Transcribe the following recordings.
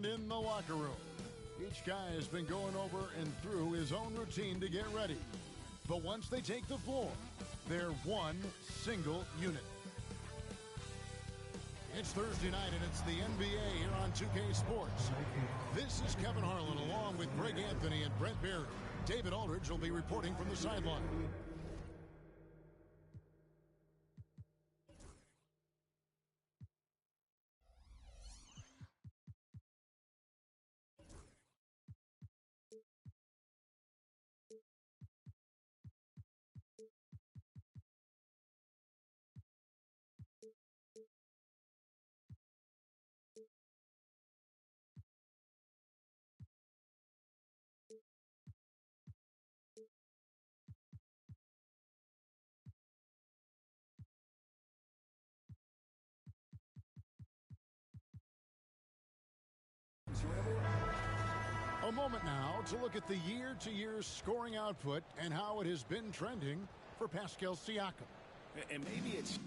And in the locker room, each guy has been going over and through his own routine to get ready. But once they take the floor, they're one single unit. It's Thursday night, and it's the NBA here on 2K Sports. This is Kevin Harlan along with Greg Anthony and Brent Barry. David Aldridge will be reporting from the sideline. A moment now to look at the year-to-year scoring output and how it has been trending for Pascal Siakam. And maybe it's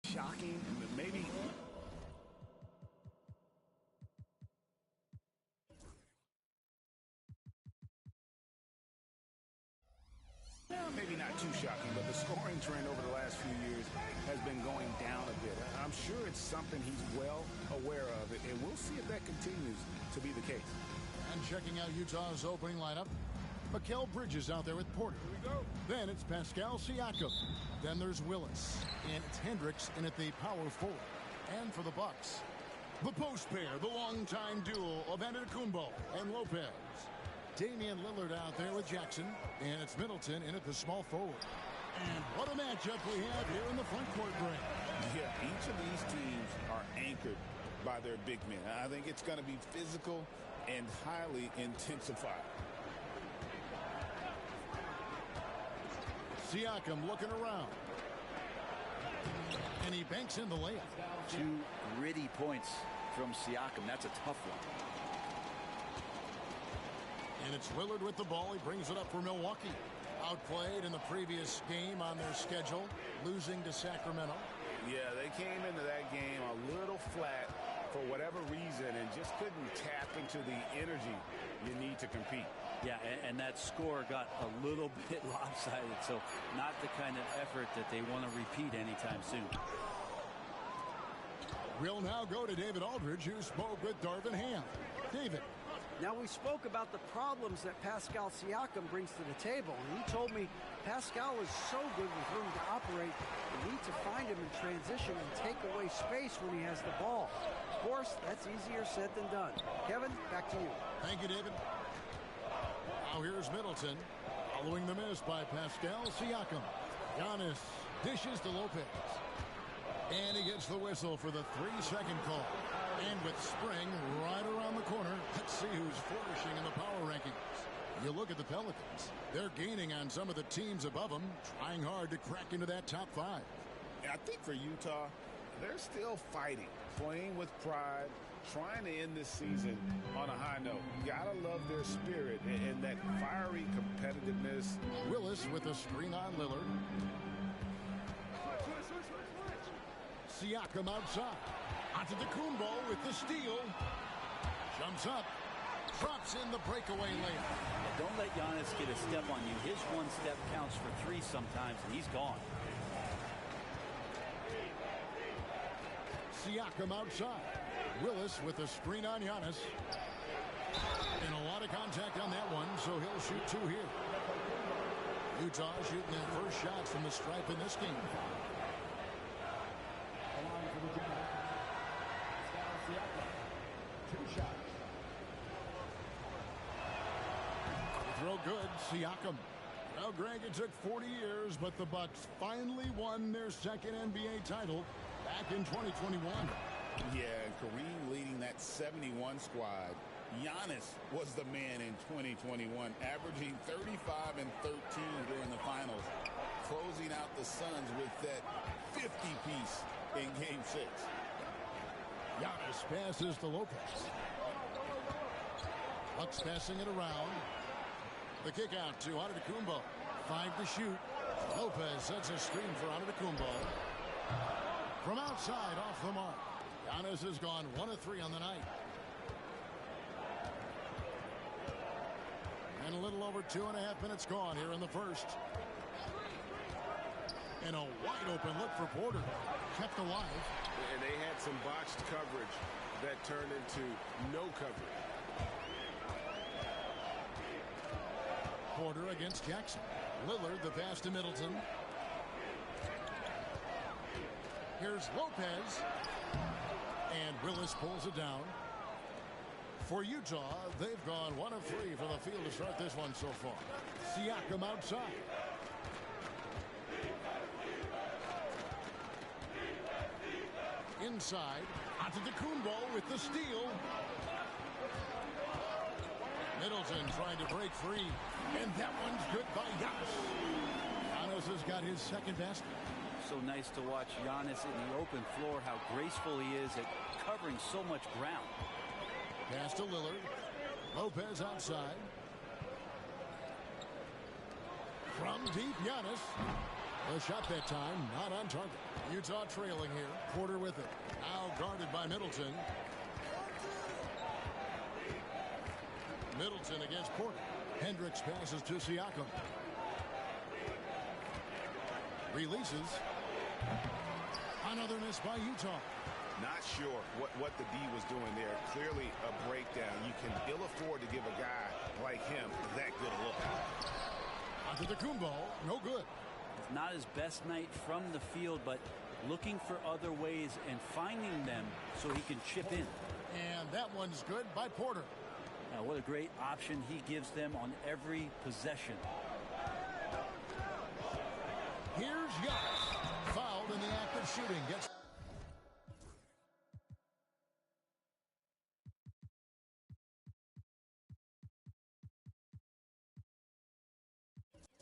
shocking, maybe. Maybe not too shocking, but the scoring trend over the last few years has been going down a bit. I'm sure it's something he's well aware of, and we'll see if that continues to be the case. And checking out Utah's opening lineup, Mikal Bridges out there with Porter. Here we go. Then it's Pascal Siakam. Then there's Willis. And it's Hendricks in at the power forward. And for the Bucks, the post pair, the longtime duo of Antetokounmpo and Lopez. Damian Lillard out there with Jackson, and it's Middleton in at the small forward. And what a matchup we have here in the front court break. Yeah, each of these teams are anchored by their big men. I think it's going to be physical and highly intensified. Siakam looking around. And he banks in the layup. 2 gritty points from Siakam. That's a tough one. And it's Lillard with the ball. He brings it up for Milwaukee. Outplayed in the previous game on their schedule, losing to Sacramento. Yeah, they came into that game a little flat for whatever reason and just couldn't tap into the energy you need to compete. Yeah, and that score got a little bit lopsided, so not the kind of effort that they want to repeat anytime soon. We'll now go to David Aldridge, who spoke with Darvin Ham. David. Now, we spoke about the problems that Pascal Siakam brings to the table, and he told me Pascal is so good with room to operate, you need to find him in transition and take away space when he has the ball. Of course, that's easier said than done. Kevin, back to you. Thank you, David. Now here's Middleton, following the miss by Pascal Siakam. Giannis dishes to Lopez. And he gets the whistle for the 3-second call. And with spring right around the corner, let's see who's flourishing in the power rankings. You look at the Pelicans. They're gaining on some of the teams above them, trying hard to crack into that top 5. I think for Utah, they're still fighting, playing with pride, trying to end this season on a high note. You gotta love their spirit and that fiery competitiveness. Willis with a screen on Lillard. Siakam outside. Antetokounmpo with the steal. Jumps up. Drops in the breakaway layup. Don't let Giannis get a step on you. His one step counts for 3 sometimes, and he's gone. Siakam outside. Willis with a screen on Giannis. And a lot of contact on that one, so he'll shoot 2 here. Utah shooting their first shots from the stripe in this game. Throw good, Siakam. Well, Greg, it took 40 years, but the Bucks finally won their second NBA title back in 2021. Yeah, Kareem leading that 71 squad. Giannis was the man in 2021, averaging 35 and 13 during the finals, closing out the Suns with that 50-piece in Game 6. Giannis passes to Lopez. Bucks passing it around. The kick out to Antetokounmpo. 5 to shoot. Lopez sets a screen for Antetokounmpo. From outside, off the mark. Giannis has gone 1 of 3 on the night. And a little over 2.5 minutes gone here in the first. And a wide open look for Porter. Kept alive. And they had some boxed coverage that turned into no coverage. Porter against Jackson. Lillard, the pass to Middleton. Here's Lopez. And Willis pulls it down. For Utah, they've gone 1 of 3 from the field to start this one so far. Siakam outside. Inside, Antetokounmpo with the steal. Middleton trying to break free, and that one's good by Giannis. Giannis has got his second basket. So nice to watch Giannis in the open floor, how graceful he is at covering so much ground. Pass to Lillard. Lopez outside. From deep, Giannis. The shot that time, not on target. Utah trailing here. Porter with it. Now guarded by Middleton. Middleton against Porter. Hendricks passes to Siakam. Releases. Another miss by Utah. Not sure what the D was doing there. Clearly a breakdown. You can ill afford to give a guy like him that good a look. Antetokounmpo, no good. It's not his best night from the field, but looking for other ways and finding them so he can chip in. And that one's good by Porter. Now, what a great option he gives them on every possession. Here's Giannis. Fouled in the act of shooting. Gets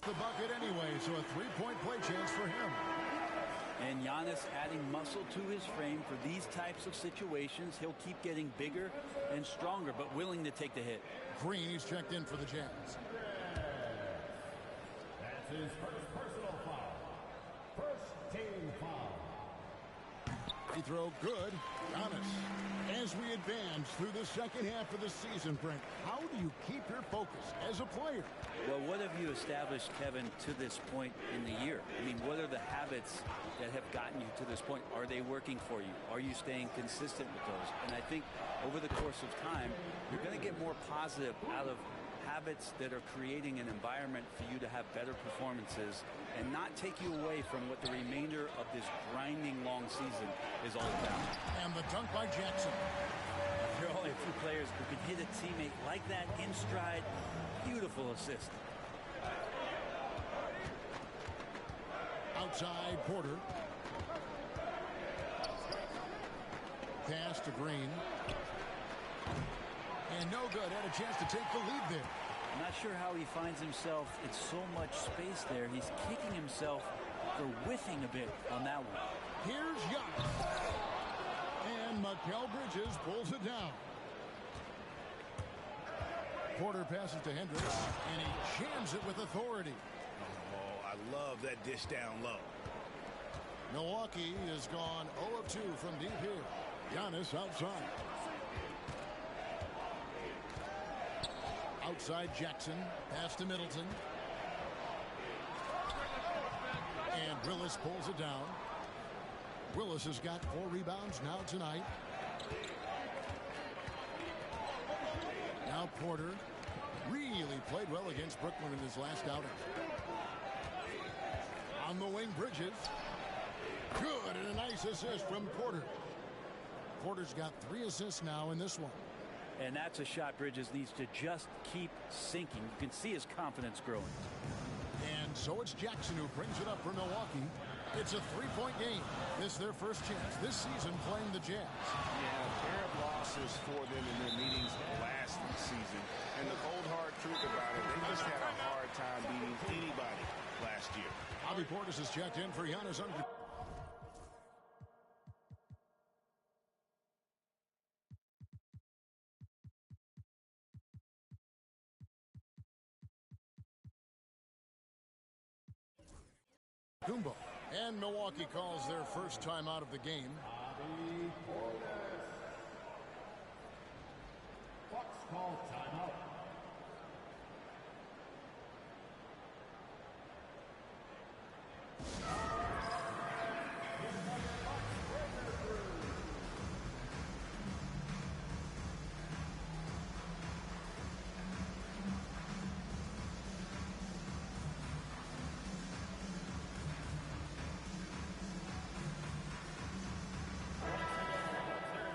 the bucket anyway, so a three-point play chance for him. And Giannis adding muscle to his frame for these types of situations. He'll keep getting bigger and stronger, but willing to take the hit. Green, he's checked in for the Jazz. That's his first personal foul. First team foul. Free throw good. Giannis. As we advance through the second half of the season, Brent, how do you keep your focus as a player? Well, what have you established, Kevin, to this point in the year? I mean, what are the habits that have gotten you to this point? Are they working for you? Are you staying consistent with those? And I think over the course of time, you're going to get more positive out of habits that are creating an environment for you to have better performances and not take you away from what the remainder of this grinding long season is all about. And the dunk by Jackson. There are only a few players who can hit a teammate like that in stride. Beautiful assist. Outside, Porter. Pass to Green. And no good. Had a chance to take the lead there. I'm not sure how he finds himself in so much space there. He's kicking himself for whiffing a bit on that one. Here's Giannis. And Mikal Bridges pulls it down. Porter passes to Hendricks, and he jams it with authority. Oh, I love that dish down low. Milwaukee has gone 0 of 2 from deep here. Giannis outside. Outside Jackson. Pass to Middleton. And Willis pulls it down. Willis has got 4 rebounds now tonight. Now Porter really played well against Brooklyn in his last outing. On the wing, Bridges. Good, and a nice assist from Porter. Porter's got 3 assists now in this one. And that's a shot Bridges needs to just keep sinking. You can see his confidence growing. And so it's Jackson who brings it up for Milwaukee. It's a 3-point game. This is their first chance this season playing the Jazz. Yeah, a pair of losses for them in their meetings last season. And the cold hard truth about it, they just had a hard time beating anybody last year. Bobby Portis has checked in for Giannis Antetokounmpo. Kumbo. And Milwaukee calls their first time out of the game. Bucks call timeout.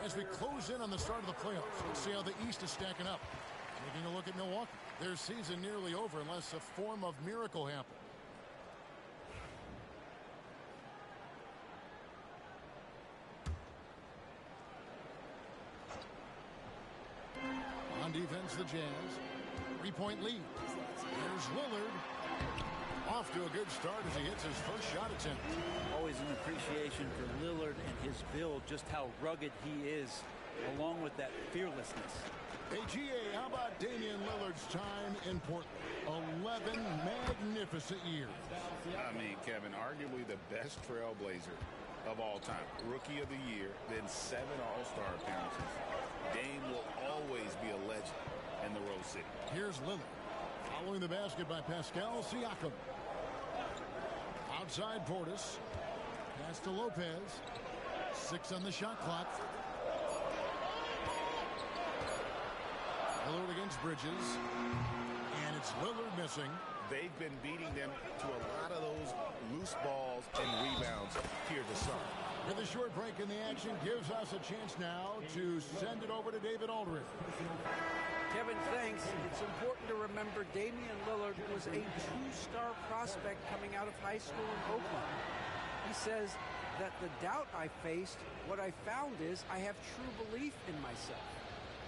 As we close in on the start of the playoffs, let's see how the East is stacking up. Taking a look at Milwaukee. Their season nearly over unless a form of miracle happens. On defense, the Jazz. 3-point lead. There's Lillard. Off to a good start as he hits his first shot attempt. Always an appreciation for Lillard and his build, just how rugged he is, along with that fearlessness. Hey, GA, how about Damian Lillard's time in Portland? 11 magnificent years. I mean, Kevin, arguably the best trailblazer of all time. Rookie of the year, then 7 All-Star appearances. Dame will always be a legend in the Rose City. Here's Lillard. Following the basket by Pascal Siakam. Outside Portis. Pass to Lopez. 6 on the shot clock. Lillard against Bridges. And it's Lillard missing. They've been beating them to a lot of those loose balls and rebounds here this summer. With a short break in the action gives us a chance now to send it over to David Aldridge. Kevin, thanks. It's important to remember Damian Lillard was a 2-star prospect coming out of high school in Oakland. He says that the doubt I faced, what I found is I have true belief in myself.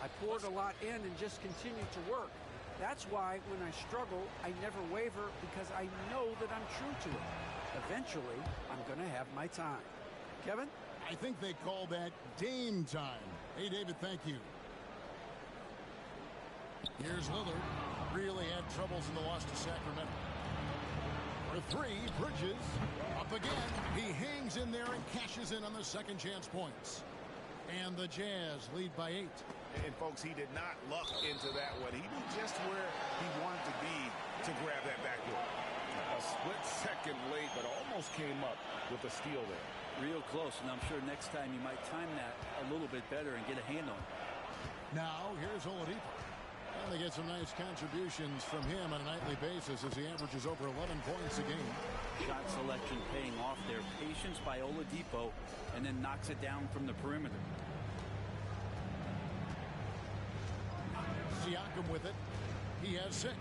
I poured a lot in and just continued to work. That's why when I struggle, I never waver because I know that I'm true to it. Eventually, I'm going to have my time. Kevin? I think they call that Dame time. Hey, David, thank you. Here's Lillard. Really had troubles in the loss to Sacramento. For 3, Bridges. Up again. He hangs in there and cashes in on the second chance points. And the Jazz lead by 8. And, folks, he did not luck into that one. He knew just where he wanted to be to grab that backdoor. A split second late, but almost came up with a steal there. Real close, and I'm sure next time you might time that a little bit better and get a hand on it. Now, here's Oladipo. And they get some nice contributions from him on a nightly basis as he averages over 11 points a game. Shot selection paying off there. Patience by Oladipo, and then knocks it down from the perimeter. Siakam with it. He has 6.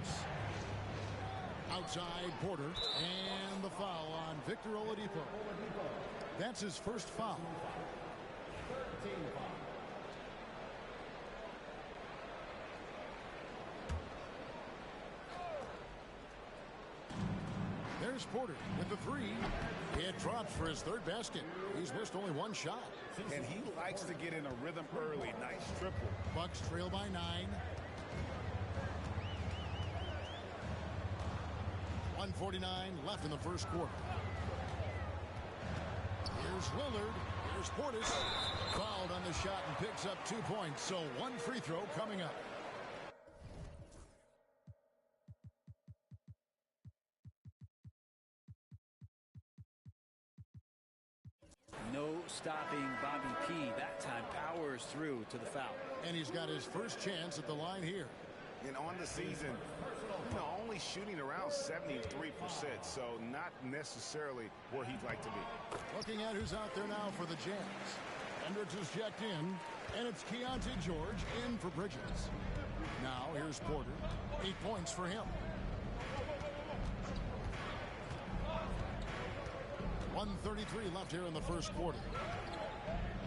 Outside Porter. And the foul on Victor Oladipo. That's his first foul. 13 foul. There's Porter with the 3. It drops for his 3rd basket. He's missed only 1 shot. And he likes to get in a rhythm early. Nice triple. Bucks trail by 9. 1:49 left in the first quarter. Here's Lillard. Here's Portis. Fouled on the shot and picks up 2 points. So 1 free throw coming up. No stopping Bobby P. That time powers through to the foul. And he's got his first chance at the line here. And on the season, only shooting around 73%, so not necessarily where he'd like to be. Looking at who's out there now for the Jazz. Hendricks is checked in, and it's Keontae George in for Bridges. Now here's Porter. 8 points for him. 1:33 left here in the first quarter.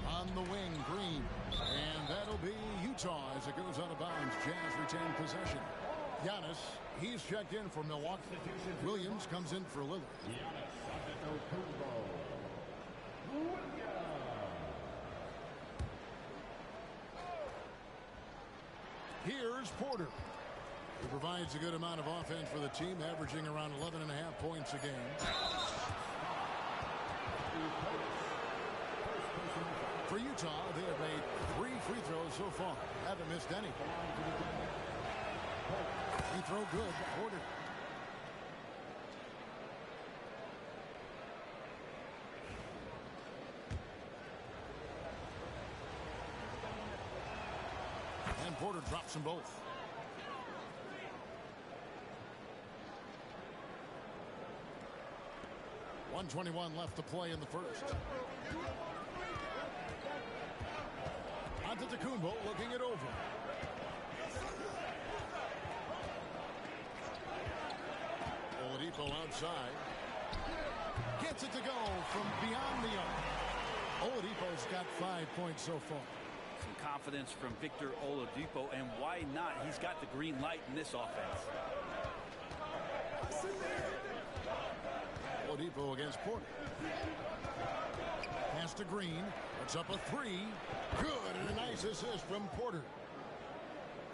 On the wing, Green. And that'll be Utah as it goes out of bounds. Jazz retain possession. Giannis, he's checked in for Milwaukee. Williams comes in for Lillard. Here's Porter. He provides a good amount of offense for the team, averaging around 11.5 points a game. For Utah, they have made 3 free throws so far. Haven't missed any. Free throw good. Porter. And Porter drops them both. .121 left to play in the first. Antetokounmpo looking it over. Oladipo outside. Gets it to go from beyond the arc. Oladipo's got 5 points so far. Some confidence from Victor Oladipo, and why not? He's got the green light in this offense. Oladipo against Porter. Pass to Green. Puts up a 3. Good, and a nice assist from Porter.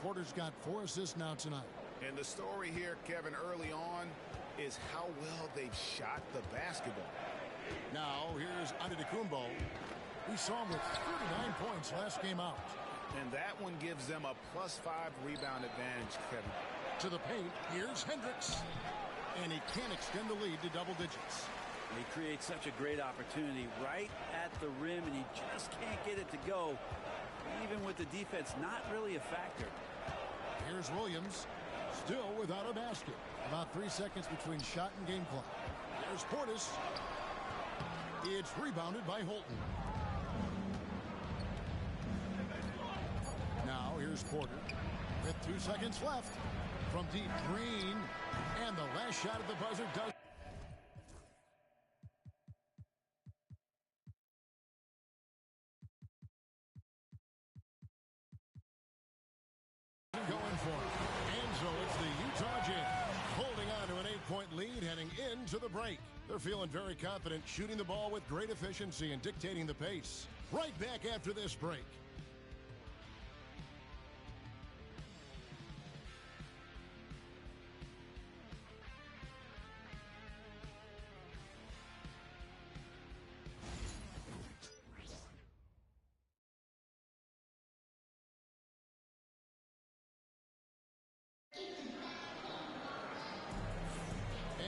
Porter's got 4 assists now tonight. And the story here, Kevin, early on is how well they've shot the basketball. Now, here's Antetokounmpo. We saw him with 39 points last game out. And that one gives them a +5 rebound advantage, Kevin. To the paint, here's Hendricks. And he can't extend the lead to double digits. He creates such a great opportunity right at the rim, and he just can't get it to go. Even with the defense not really a factor. Here's Williams, still without a basket. About 3 seconds between shot and game clock. There's Portis. It's rebounded by Holton. Now here's Porter with 2 seconds left. From deep, Green. And the last shot at the buzzer does. Going for it. And so it's the Utah Jazz holding on to an 8-point lead heading into the break. They're feeling very confident, shooting the ball with great efficiency and dictating the pace. Right back after this break.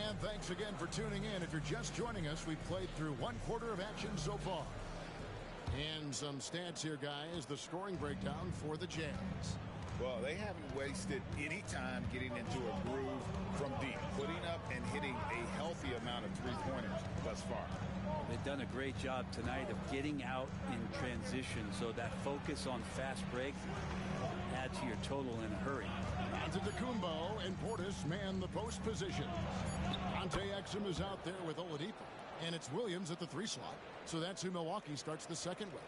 And thanks again for tuning in. If you're just joining us, we've played through 1 quarter of action so far. And some stats here, guys. The scoring breakdown for the Jazz. Well, they haven't wasted any time getting into a groove from deep, putting up and hitting a healthy amount of three-pointers thus far. They've done a great job tonight of getting out in transition, so that focus on fast break adds to your total in a hurry. Antetokounmpo and Portis man the post position. Dante Exum is out there with Oladipo, and it's Williams at the 3 slot. So that's who Milwaukee starts the second with.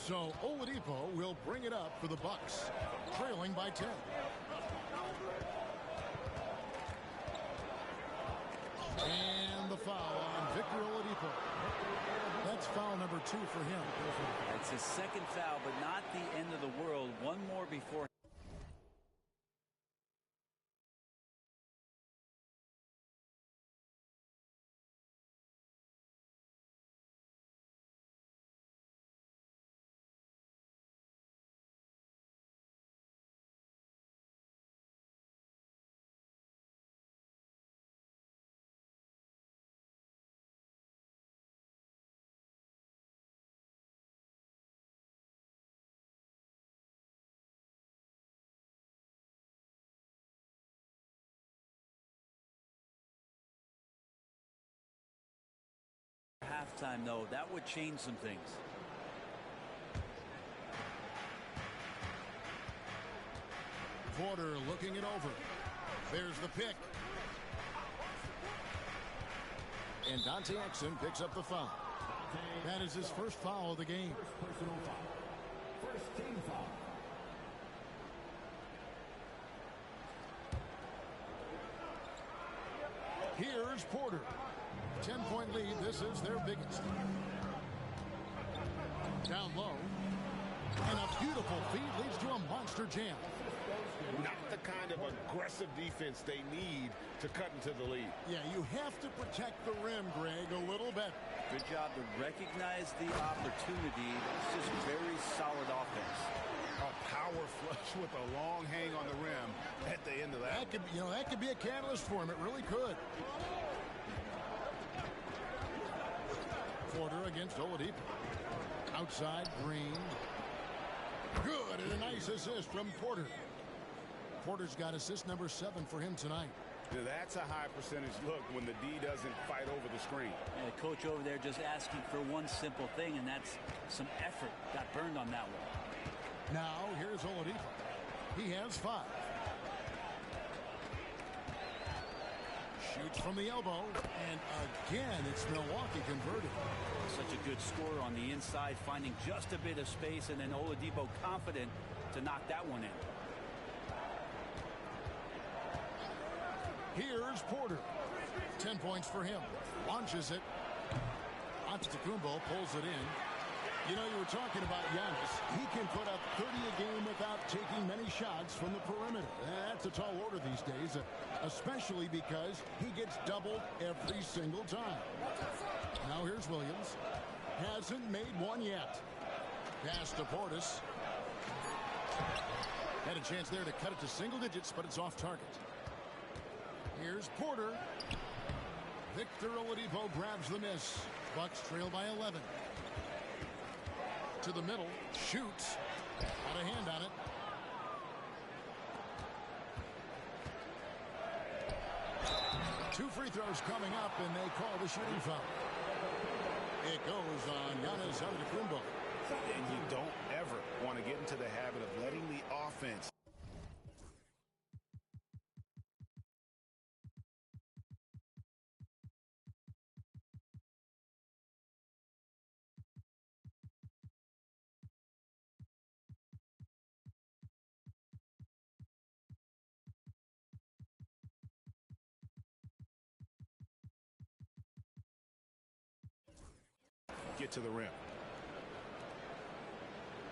So Oladipo will bring it up for the Bucks, trailing by 10. And the foul on Victor Oladipo. That's foul number 2 for him. It's his second foul, but not the end of the world. One more before. Halftime, though, that would change some things. Porter looking it over. There's the pick. And Dante Exum picks up the foul. That is his first foul of the game. First personal foul. First team foul. Here's Porter. 10-point lead. This is their biggest. Down low. And a beautiful feed leads to a monster jam. not the kind of aggressive defense they need to cut into the lead. Yeah, you have to protect the rim, Greg, a little better. Good job to recognize the opportunity. It's just very solid offense. A power flush with a long hang on the rim at the end of that. That could be a catalyst for him. It really could. Porter against Oladipo. Outside, Green. Good, and a nice assist from Porter. Porter's got assist number 7 for him tonight. Now that's a high percentage look when the D doesn't fight over the screen. And the coach over there just asking for one simple thing, and that's some effort. Got burned on that one. Now, here's Oladipo. He has 5. Shoots from the elbow, and again, it's Milwaukee converted. Such a good scorer on the inside, finding just a bit of space, and then Oladipo confident to knock that one in. Here's Porter. 10 points for him. Launches it. Antetokounmpo pulls it in. You know, you were talking about Giannis. He can put up 30 a game without taking many shots from the perimeter. That's a tall order these days, especially because he gets doubled every single time. Now here's Williams. Hasn't made one yet. Pass to Portis. Had a chance there to cut it to single digits, but it's off target. Here's Porter. Victor Oladipo grabs the miss. Bucks trail by 11. To the middle, shoots. Got a hand on it. Two free throws coming up, and they call the shooting foul. It goes on Giannis Antetokounmpo. And you don't ever want to get into the habit of letting the offense get to the rim.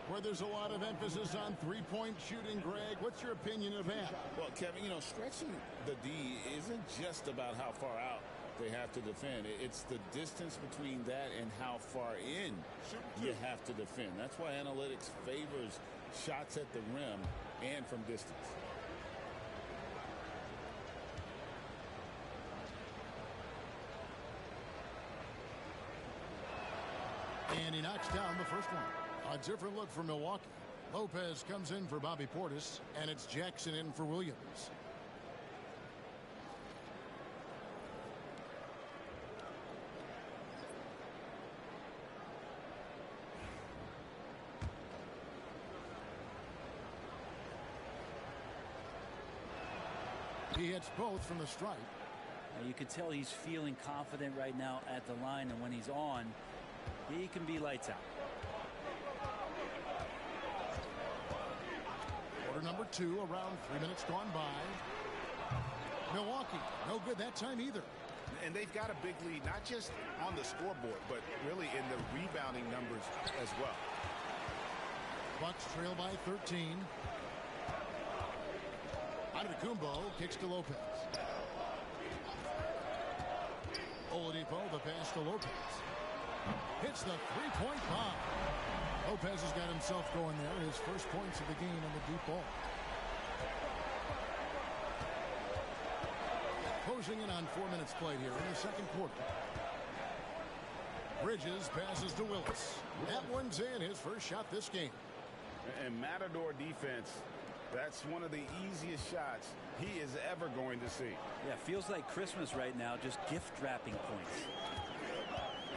Where there's a lot of emphasis on three-point shooting, Greg, what's your opinion of that? Well, Kevin, stretching the D isn't just about how far out they have to defend. It's the distance between that and how far in you have to defend. That's why analytics favors shots at the rim and from distance. And he knocks down the first one. A different look for Milwaukee. Lopez comes in for Bobby Portis, and it's Jackson in for Williams. He hits both from the stripe. You can tell he's feeling confident right now at the line, and when he's on, he can be lights out. Quarter number 2, around 3 minutes gone by. Milwaukee, no good that time either. And they've got a big lead, not just on the scoreboard, but really in the rebounding numbers as well. Bucks trail by 13. Antetokounmpo kicks to Lopez. Oladipo, the pass to Lopez. Hits the three-point bomb. Lopez has got himself going there. His first points of the game on the deep ball. Closing in on 4 minutes played here in the second quarter. Bridges passes to Willis. That one's in, his first shot this game. And Matador defense, that's one of the easiest shots he is ever going to see. Yeah, feels like Christmas right now, just gift wrapping points.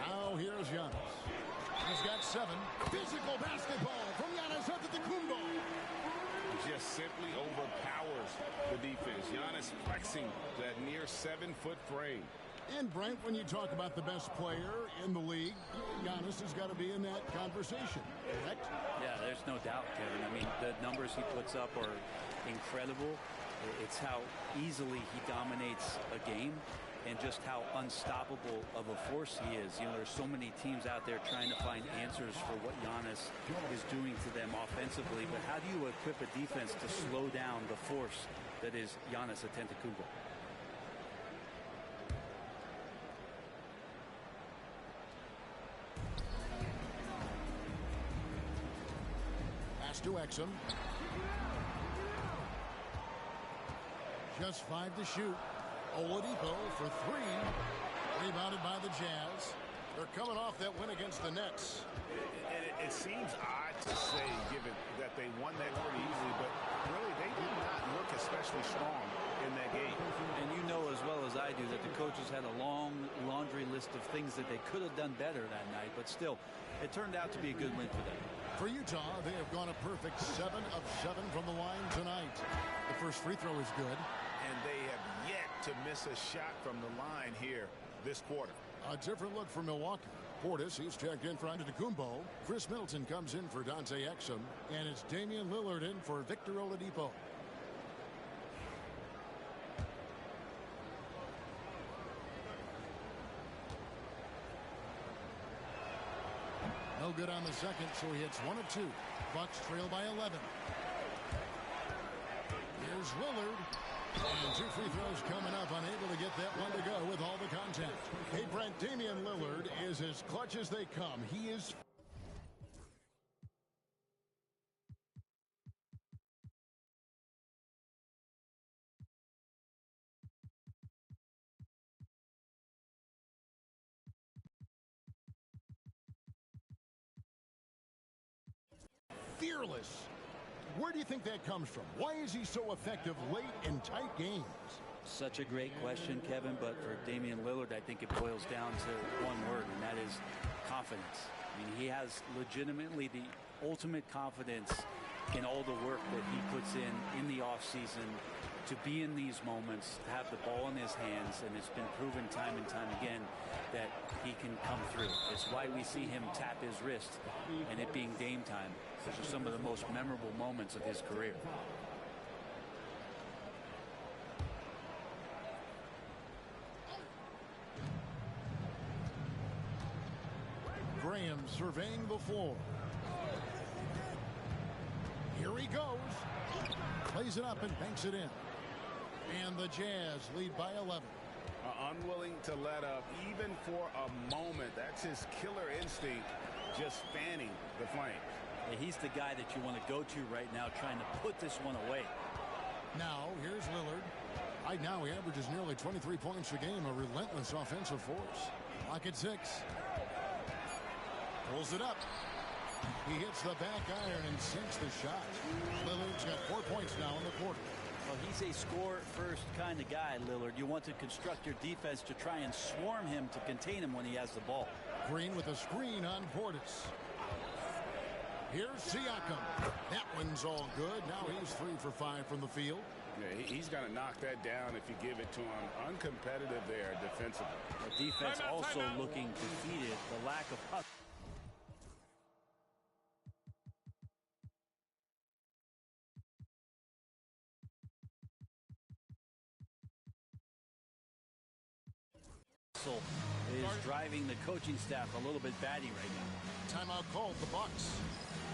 Now here's Giannis. He's got 7. Physical basketball from Giannis Antetokounmpo. Just simply overpowers the defense. Giannis flexing that near 7-foot frame. And Brent, when you talk about the best player in the league, Giannis has got to be in that conversation, correct? Yeah, there's no doubt, Kevin. I mean, the numbers he puts up are incredible. It's how easily he dominates a game. and just how unstoppable of a force he is. You know, there's so many teams out there trying to find answers for what Giannis is doing to them offensively, but how do you equip a defense to slow down the force that is Giannis Antetokounmpo? Pass to Exum. Just 5 to shoot. Oladipo for 3. Rebounded by the Jazz. They're coming off that win against the Nets. And it seems odd to say, given that they won that pretty easily, but really they did not look especially strong in that game. And you know as well as I do that the coaches had a long laundry list of things that they could have done better that night, but still, it turned out to be a good win for them. For Utah, they have gone a perfect 7 of 7 from the line tonight. The first free throw is good. And they have yet to miss a shot from the line here this quarter. A different look for Milwaukee. Portis, he's checked in for Antetokounmpo. Chris Middleton comes in for Dante Exum. And it's Damian Lillard in for Victor Oladipo. No good on the second, so he hits 1 of 2. Bucks trail by 11. Here's Lillard. And 2 free throws coming up, unable to get that one to go with all the contact. Hey, Brent, Damian Lillard is as clutch as they come. He is... fearless. Where do you think that comes from? Why is he so effective late in tight games? Such a great question, Kevin, but for Damian Lillard, I think it boils down to one word, and that is confidence. I mean, he has legitimately the ultimate confidence in all the work that he puts in the offseason to be in these moments, to have the ball in his hands, and it's been proven time and time again that he can come through. It's why we see him tap his wrist, and it being game time. Those are some of the most memorable moments of his career. Graham surveying the floor. Here he goes. Plays it up and banks it in. And the Jazz lead by 11. Unwilling to let up even for a moment. That's his killer instinct, just fanning the flames. Yeah, he's the guy that you want to go to right now, trying to put this one away. Now, here's Lillard. Right now, he averages nearly 23 points a game, a relentless offensive force. Clock at 6. Pulls it up. He hits the back iron and sinks the shot. Lillard's got 4 points now in the quarter. Well, he's a score-first kind of guy, Lillard. You want to construct your defense to try and swarm him to contain him when he has the ball. Green with a screen on Portis. Here's Siakam. That one's all good. Now he's 3 for 5 from the field. Yeah, he's going to knock that down if you give it to him. Uncompetitive there defensively. The defense also looking defeated. The lack of hustle. Is driving the coaching staff a little bit batty right now. Timeout called the Bucks.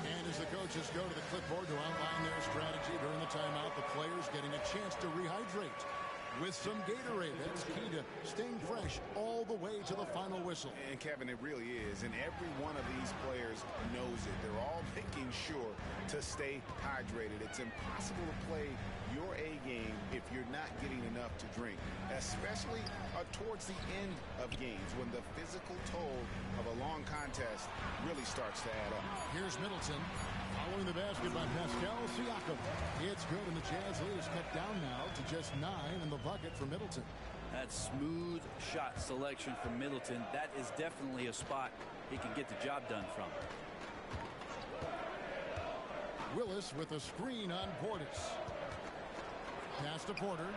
And as the coaches go to the clipboard to outline their strategy during the timeout, the players getting a chance to rehydrate with some Gatorade. That's key to staying fresh all the way to the final whistle. And Kevin, it really is. And every one of these players knows it. They're all making sure to stay hydrated. It's impossible to play your A game if you're not getting enough to drink, especially towards the end of games when the physical toll of a long contest really starts to add up. Here's Middleton. Following the basket by Pascal Siakam. It's good, and the Jazz lead is cut down now to just 9 in the bucket for Middleton. That smooth shot selection from Middleton, that is definitely a spot he can get the job done from. Willis with a screen on Portis. Pass to Porter.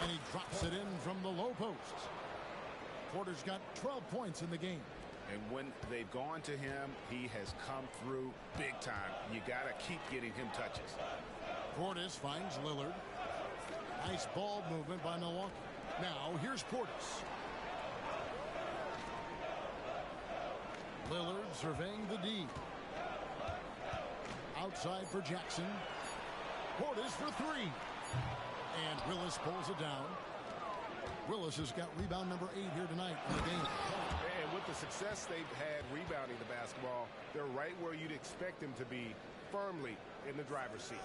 He drops it in from the low post. Porter's got 12 points in the game. And when they've gone to him, he has come through big time. You got to keep getting him touches. Portis finds Lillard. Nice ball movement by Milwaukee. Now here's Portis. Lillard surveying the D. Outside for Jackson. Portis for three. And Willis pulls it down. Willis has got rebound number 8 here tonight in the game. And with the success they've had rebounding the basketball, they're right where you'd expect them to be, firmly in the driver's seat.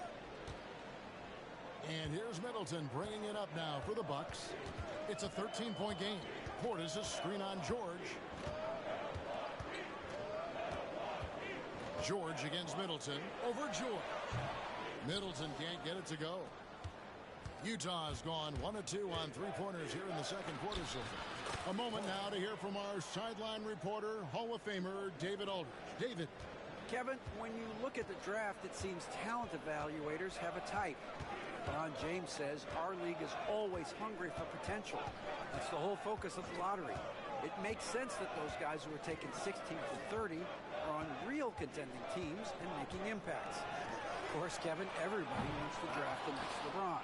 And here's Middleton bringing it up now for the Bucks. It's a 13-point game. Portis a screen on George. George against Middleton. Over George. Middleton can't get it to go. Utah has gone 1 of 2 on three-pointers here in the second quarter so far. A moment now to hear from our sideline reporter, Hall of Famer David Aldridge. David. Kevin, when you look at the draft, it seems talent evaluators have a type. Ron James says our league is always hungry for potential. That's the whole focus of the lottery. It makes sense that those guys who are taken 16th to 30 are on real contending teams and making impacts. Of course, Kevin, everybody wants to draft the next LeBron.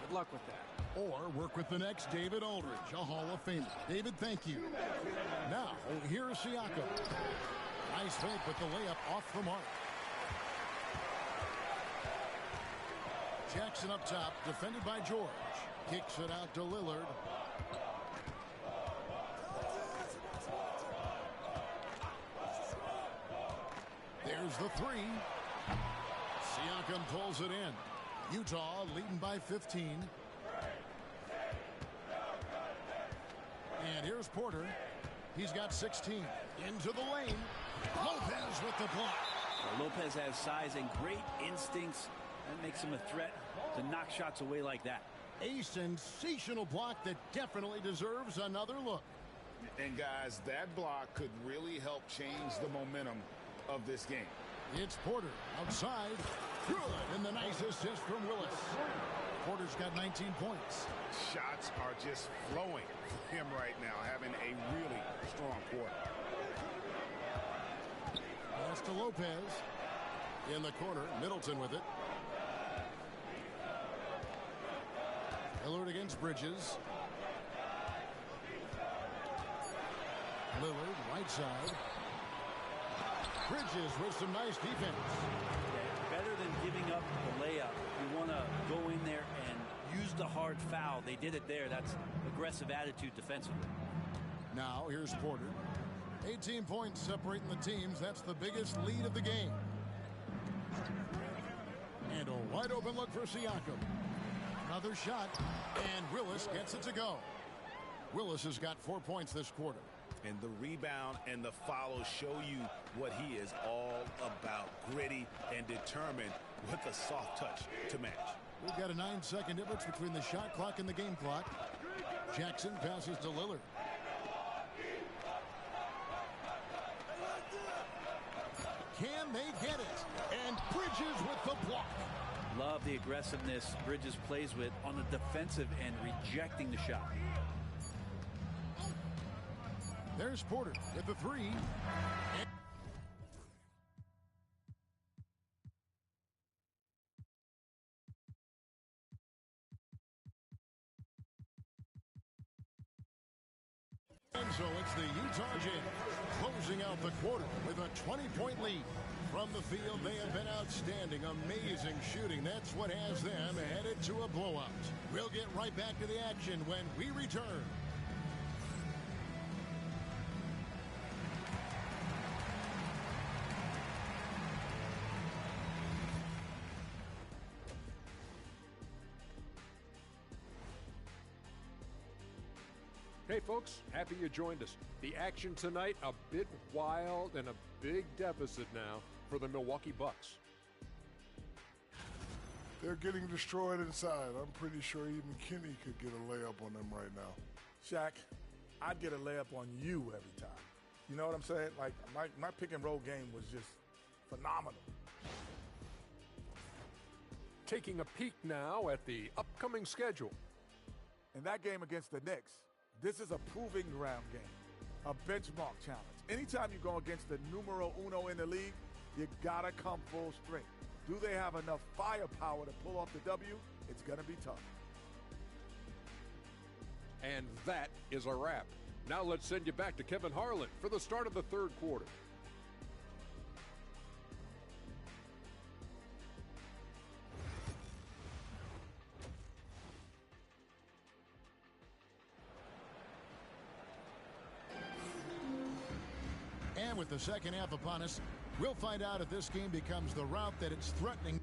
Good luck with that. Or work with the next David Aldridge, a Hall of Famer. David, thank you. Now, here's Siakam. Nice fake with the layup off the mark. Jackson up top, defended by George. Kicks it out to Lillard. There's the three. Siakam pulls it in. Utah leading by 15. And here's Porter. He's got 16. Into the lane. Lopez with the block. Well, Lopez has size and great instincts. That makes him a threat to knock shots away like that. A sensational block that definitely deserves another look. And guys, that block could really help change the momentum of this game. It's Porter outside. Good. And the nice assist from Willis. Porter's got 19 points. Shots are just flowing for him right now, having a really strong quarter. Pass to Lopez. In the corner, Middleton with it. Lillard against Bridges. Lillard, right side. Bridges with some nice defense. Better than giving up the layup. You want to go in there and use the hard foul. They did it there. That's aggressive attitude defensively. Now here's Porter. 18 points separating the teams. That's the biggest lead of the game. And a wide open look for Siakam. Another shot, and Willis gets it to go. Willis has got 4 points this quarter. And the rebound and the follow show you what he is all about. Gritty and determined with a soft touch to match. We've got a 9-second difference between the shot clock and the game clock. Jackson passes to Lillard. Can they get it? And Bridges with the block. Love the aggressiveness Bridges plays with on the defensive end, rejecting the shot. There's Porter with the three. And so it's the Utah Jazz closing out the quarter with a 20-point lead. From the field, they have been outstanding, amazing shooting. That's what has them headed to a blowout. We'll get right back to the action when we return. Hey folks, happy you joined us. The action tonight, a bit wild and a big deficit now for the Milwaukee Bucks. They're getting destroyed inside. I'm pretty sure even Kenny could get a layup on them right now. Shaq, I'd get a layup on you every time. You know what I'm saying? Like, my pick and roll game was just phenomenal. Taking a peek now at the upcoming schedule. In that game against the Knicks, this is a proving ground game, a benchmark challenge. anytime you go against the numero uno in the league, you gotta come full strength. Do they have enough firepower to pull off the W? It's gonna be tough. And that is a wrap. Now let's send you back to Kevin Harlan for the start of the third quarter. And with the second half upon us, we'll find out if this game becomes the route that it's threatening.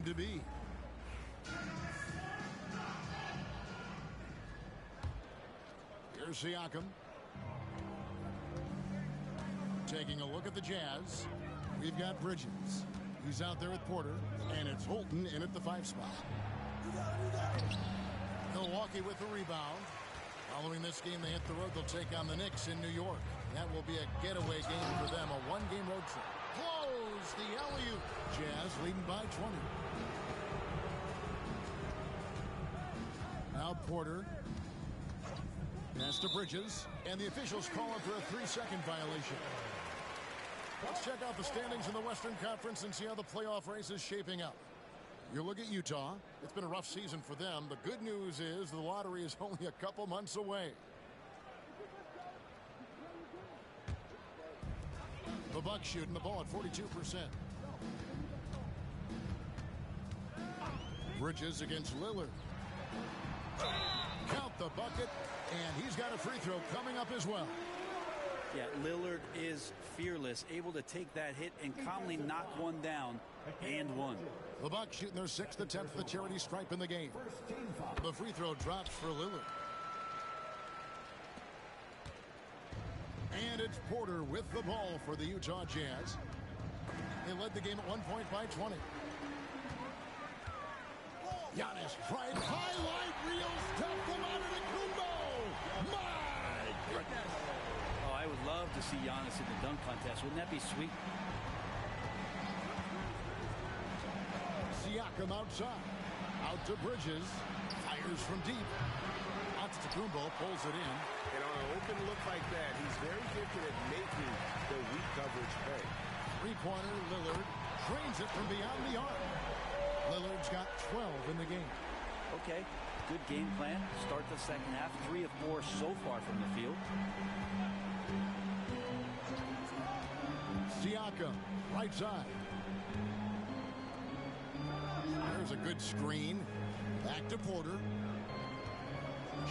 To be. Here's Siakam. Taking a look at the Jazz. We've got Bridges. He's out there with Porter, and it's Holton in at the 5 spot. Milwaukee with the rebound. Following this game, they hit the road. They'll take on the Knicks in New York. That will be a getaway game for them, a one-game road trip. Close the alley-oop. Jazz leading by 20. Now Porter. Pass to Bridges. And the officials call him for a 3-second violation. Let's check out the standings in the Western Conference and see how the playoff race is shaping up. You look at Utah. It's been a rough season for them. The good news is the lottery is only a couple months away. The Bucks shooting the ball at 42%. Bridges against Lillard. Count the bucket, and he's got a free throw coming up as well. Yeah, Lillard is fearless, able to take that hit and calmly knock one down and one. The Bucks shooting their 6th attempt at the charity stripe in the game. The free throw drops for Lillard. And it's Porter with the ball for the Utah Jazz. They led the game at 1 point by 20. Giannis tried highlight reels, tough from Antetokounmpo. My goodness. Oh, I would love to see Giannis in the dunk contest. Wouldn't that be sweet? Siakam outside. Out to Bridges. Fires from deep. Antetokounmpo pulls it in. And on an open look like that, he's very gifted at making the weak coverage pay. Three-pointer, Lillard drains it from beyond the arc. Lillard's got 12 in the game. Okay, good game plan. Start the second half. 3 of 4 so far from the field. Siakam, right side. There's a good screen. Back to Porter.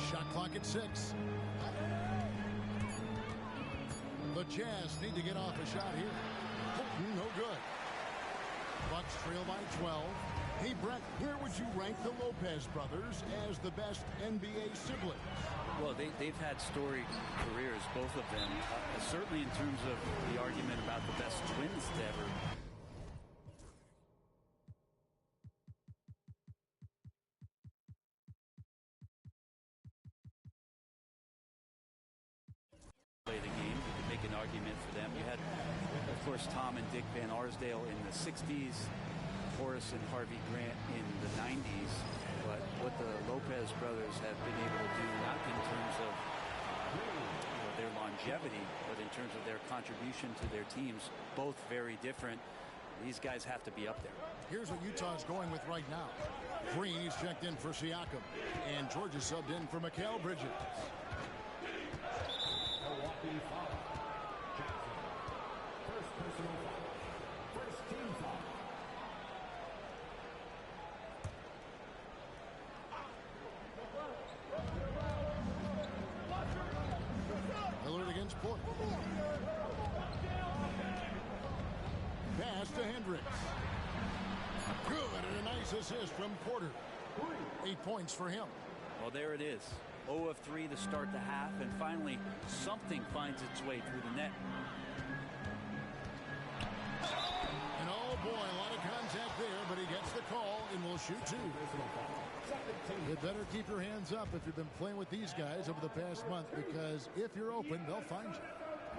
Shot clock at 6. The Jazz need to get off a shot here. Holton, no good. Bucks trail by 12. Hey, Brett, where would you rank the Lopez brothers as the best NBA siblings? Well, they've had storied careers, both of them. Certainly in terms of the argument about the best twins to ever play the game. You could make an argument for them. You had, of course, Tom and Dick Van Arsdale in the 60s, Horace and Harvey Grant in the 90s. But what the Lopez brothers have been able to do, not in terms of their longevity, but in terms of their contribution to their teams, both very different. These guys have to be up there. Here's what Utah's going with right now. Green, he's checked in for Siakam. And Georgia subbed in for Mikal Bridges. Milwaukee foul. Jackson. First personal foul. First team foul. Lillard against Porter. Pass to Hendricks. Good, and a nice assist from Porter. 8 points for him. Well, there it is. 0 of 3 to start the half, and finally something finds its way through the net. shoot two. You better keep your hands up if you've been playing with these guys over the past month, because if you're open, they'll find you.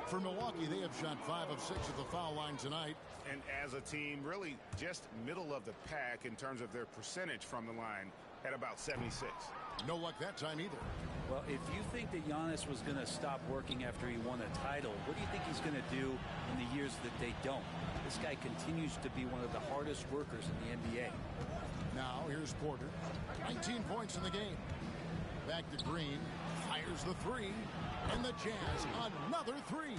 For Milwaukee, they have shot 5 of 6 at the foul line tonight. And as a team, really just middle of the pack in terms of their percentage from the line at about 76. No luck that time either. Well, if you think that Giannis was going to stop working after he won a title, what do you think he's going to do in the years that they don't? This guy continues to be one of the hardest workers in the NBA. Now, here's Porter. 19 points in the game. Back to Green. Fires the three. And the Jazz, another three.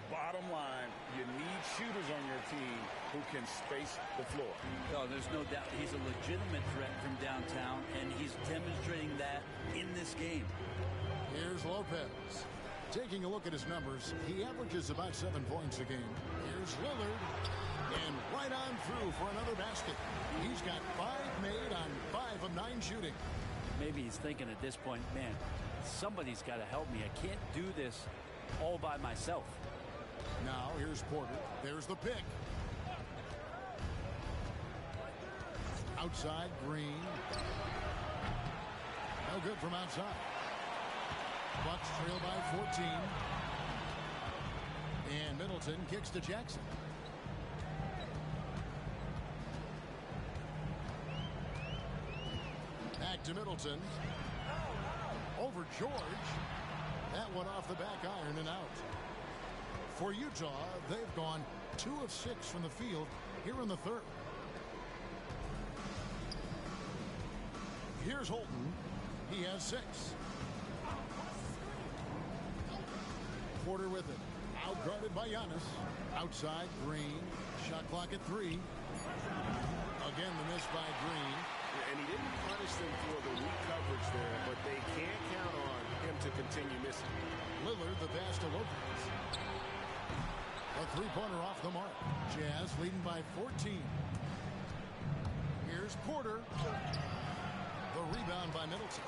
Bottom line, you need shooters on your team who can space the floor. Oh, there's no doubt he's a legitimate threat from downtown, and he's demonstrating that in this game. Here's Lopez. Taking a look at his numbers, he averages about 7 points a game. Here's Lillard. And right on through for another basket. He's got 5 made on 5 of 9 shooting. Maybe he's thinking at this point, man, somebody's got to help me. I can't do this all by myself. Now, here's Porter. There's the pick. Outside, Green. No good from outside. Bucks trail by 14. And Middleton kicks to Jackson. Back to Middleton. Over George. That one off the back iron and out. For Utah, they've gone 2 of 6 from the field here in the third. Here's Holton. He has 6. Porter with it. Outguarded by Giannis. Outside, Green. Shot clock at 3. Again, the miss by Green. And he didn't punish them for the weak coverage there, but they can't count on him to continue missing. Lillard, the pass to Lopez. A three-pointer off the mark. Jazz leading by 14. Here's Porter. The rebound by Middleton.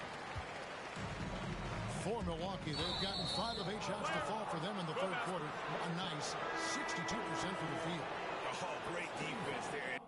For Milwaukee, they've gotten 5 of 8 shots to fall for them in the third quarter. A nice 62% from the field. Oh, great defense there.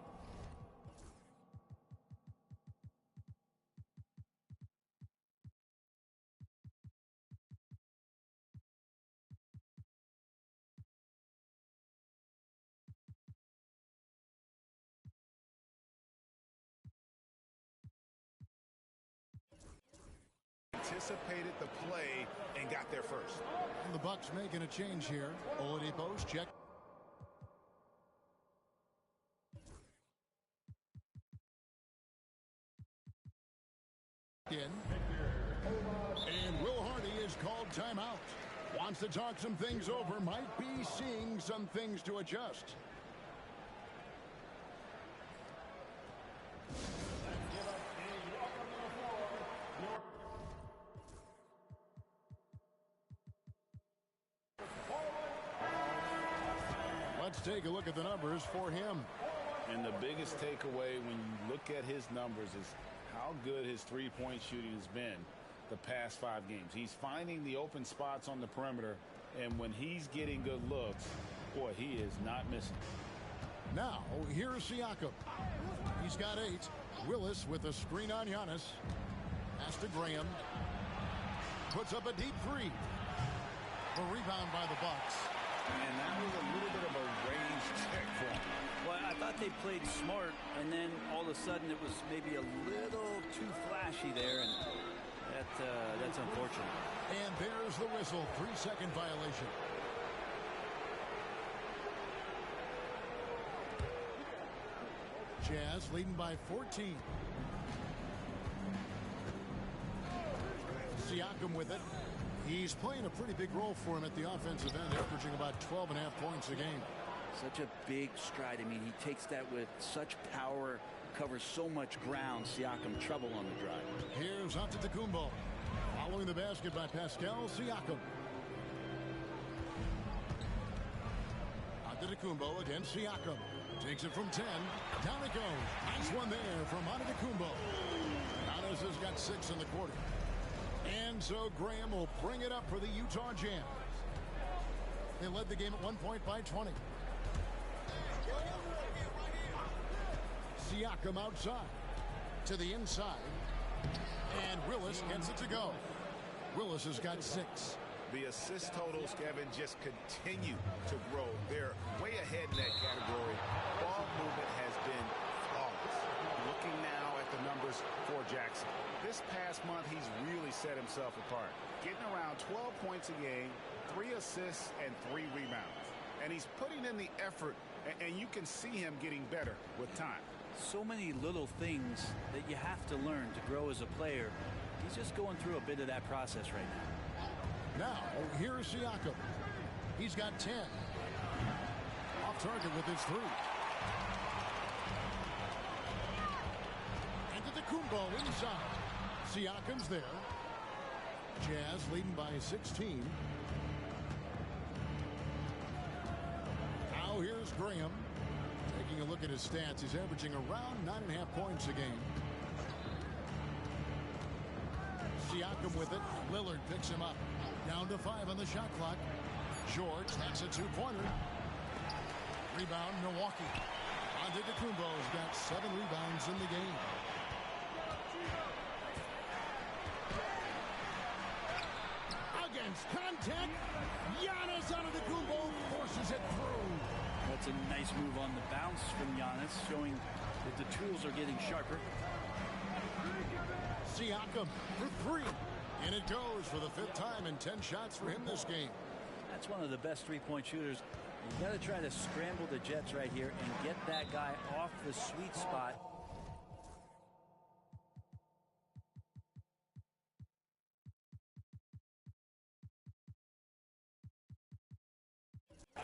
Anticipated the play and got there first. And the Bucks making a change here. Oladipo's check. In. And Will Hardy is called timeout. Wants to talk some things over. Might be seeing some things to adjust. Let's take a look at the numbers for him. And the biggest takeaway when you look at his numbers is how good his three-point shooting has been the past 5 games. He's finding the open spots on the perimeter, and when he's getting good looks, boy, he is not missing. Now, here's Siakam. He's got 8. Willis with a screen on Giannis. Pass to Graham. Puts up a deep 3. The rebound by the Bucks. And that was a little bit of a range check for him. Well, I thought they played smart, and then all of a sudden it was maybe a little too flashy there, and that's unfortunate. And there's the whistle. 3-second violation. Jazz leading by 14. Siakam with it. He's playing a pretty big role for him at the offensive end, averaging about 12.5 points a game. Such a big stride. I mean, he takes that with such power, covers so much ground. Siakam trouble on the drive. Here's Antetokounmpo. Following the basket by Pascal Siakam. Antetokounmpo against Siakam. Takes it from 10. Down it goes. Nice one there from Antetokounmpo. Giannis has got 6 in the quarter. And so Graham will bring it up for the Utah Jazz. They led the game at 1 point by 20. Siakam outside. To the inside. And Willis gets it to go. Willis has got 6. The assist totals, Kevin, just continue to grow. They're way ahead in that category. Ball movement has been flawless. Looking now at the numbers for Jackson. This past month, he's really set himself apart. Getting around 12 points a game, 3 assists, and 3 rebounds. And he's putting in the effort, and you can see him getting better with time. So many little things that you have to learn to grow as a player. He's just going through a bit of that process right now. Now, here's Siakam. He's got 10. Off target with his 3. Antetokounmpo inside. Siakam's there. Jazz leading by 16. Now here's Graham. Taking a look at his stats, he's averaging around 9.5 points a game. Siakam with it. Lillard picks him up. Down to 5 on the shot clock. George, that's a 2-pointer. Rebound, Milwaukee. Antetokounmpo's got 7 rebounds in the game. Against contact, Giannis Antetokounmpo forces it through. That's a nice move on the bounce from Giannis, showing that the tools are getting sharper. Siakam for 3. And it goes for the 5th time in 10 shots for him this game. That's one of the best three-point shooters. You got to try to scramble the Jets right here and get that guy off the sweet spot.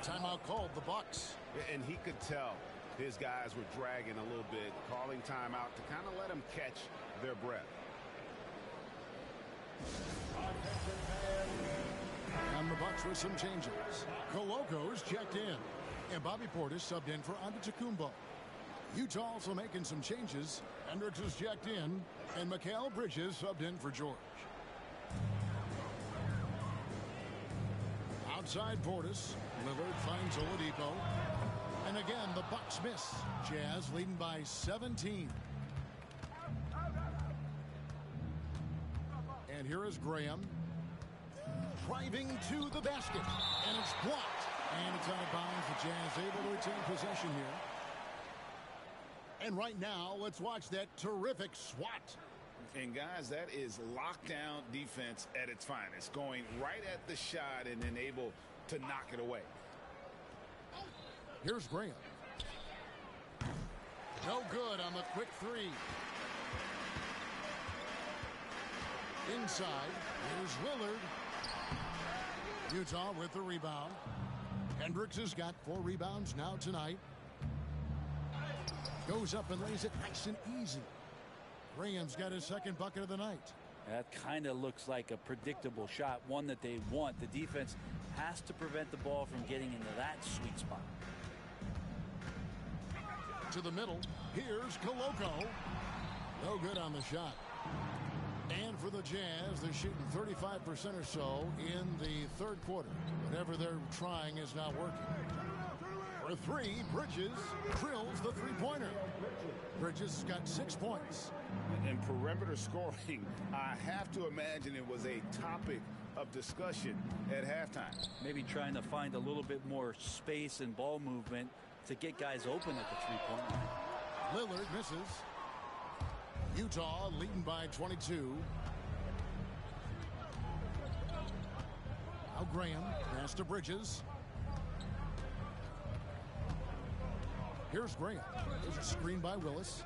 Timeout called, the Bucks. And he could tell his guys were dragging a little bit, calling timeout to kind of let them catch their breath. And the Bucks with some changes. Coloco's checked in. And Bobby Portis subbed in for Antetokounmpo. Utah also making some changes. Hendricks is checked in. And Mikal Bridges subbed in for George. Outside Portis. Lillard finds Oladipo. And again, the Bucks miss. Jazz leading by 17. And here is Graham. Driving to the basket. And it's blocked. And it's out of bounds. The Jazz able to retain possession here. And right now, let's watch that terrific swat. And guys, that is lockdown defense at its finest. Going right at the shot and then able to knock it away. Here's Graham. No good on the quick 3. Inside, here's Lillard. Utah with the rebound. Hendricks has got 4 rebounds now tonight. Goes up and lays it nice and easy. Graham's got his 2nd bucket of the night. That kind of looks like a predictable shot, one that they want. The defense has to prevent the ball from getting into that sweet spot. To the middle, here's Koloko. No good on the shot. And for the Jazz, they're shooting 35% or so in the 3rd quarter. Whatever they're trying is not working. For 3, Bridges drills the 3-pointer. Bridges has got 6 points. And perimeter scoring, I have to imagine it was a topic of discussion at halftime. Maybe trying to find a little bit more space and ball movement to get guys open at the 3-point line. Lillard misses. Utah leading by 22. Now Graham pass to Bridges. Here's Graham. There's a screen by Willis.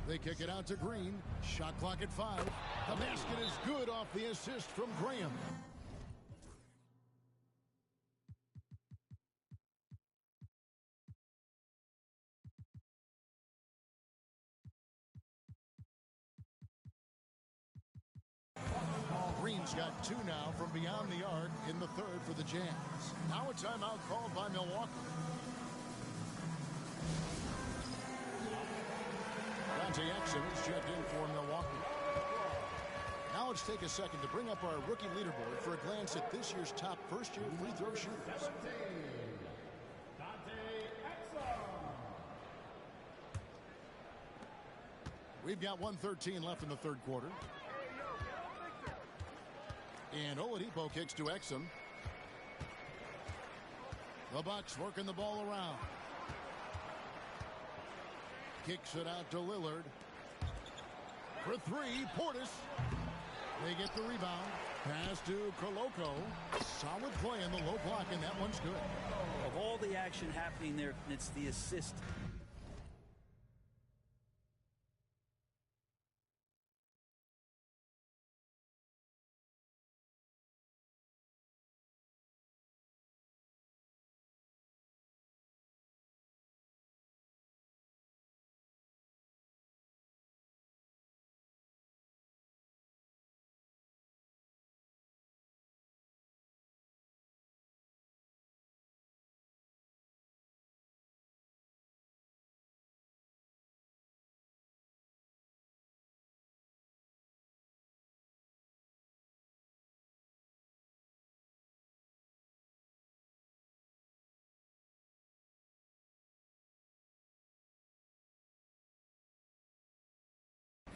They kick it out to Green. Shot clock at 5. The basket is good off the assist from Graham. Green's got 2 now from beyond the arc in the 3rd for the Jazz. Now a timeout called by Milwaukee. Dante Exum is checked in for Milwaukee. Now let's take a second to bring up our rookie leaderboard for a glance at this year's top first-year free throw shooters. We've got 1:13 left in the third quarter. And Oladipo kicks to Exum. The Bucks working the ball around. Kicks it out to Lillard. For three, Portis. They get the rebound. Pass to Koloko. Solid play in the low block, and that one's good. Of all the action happening there, it's the assist.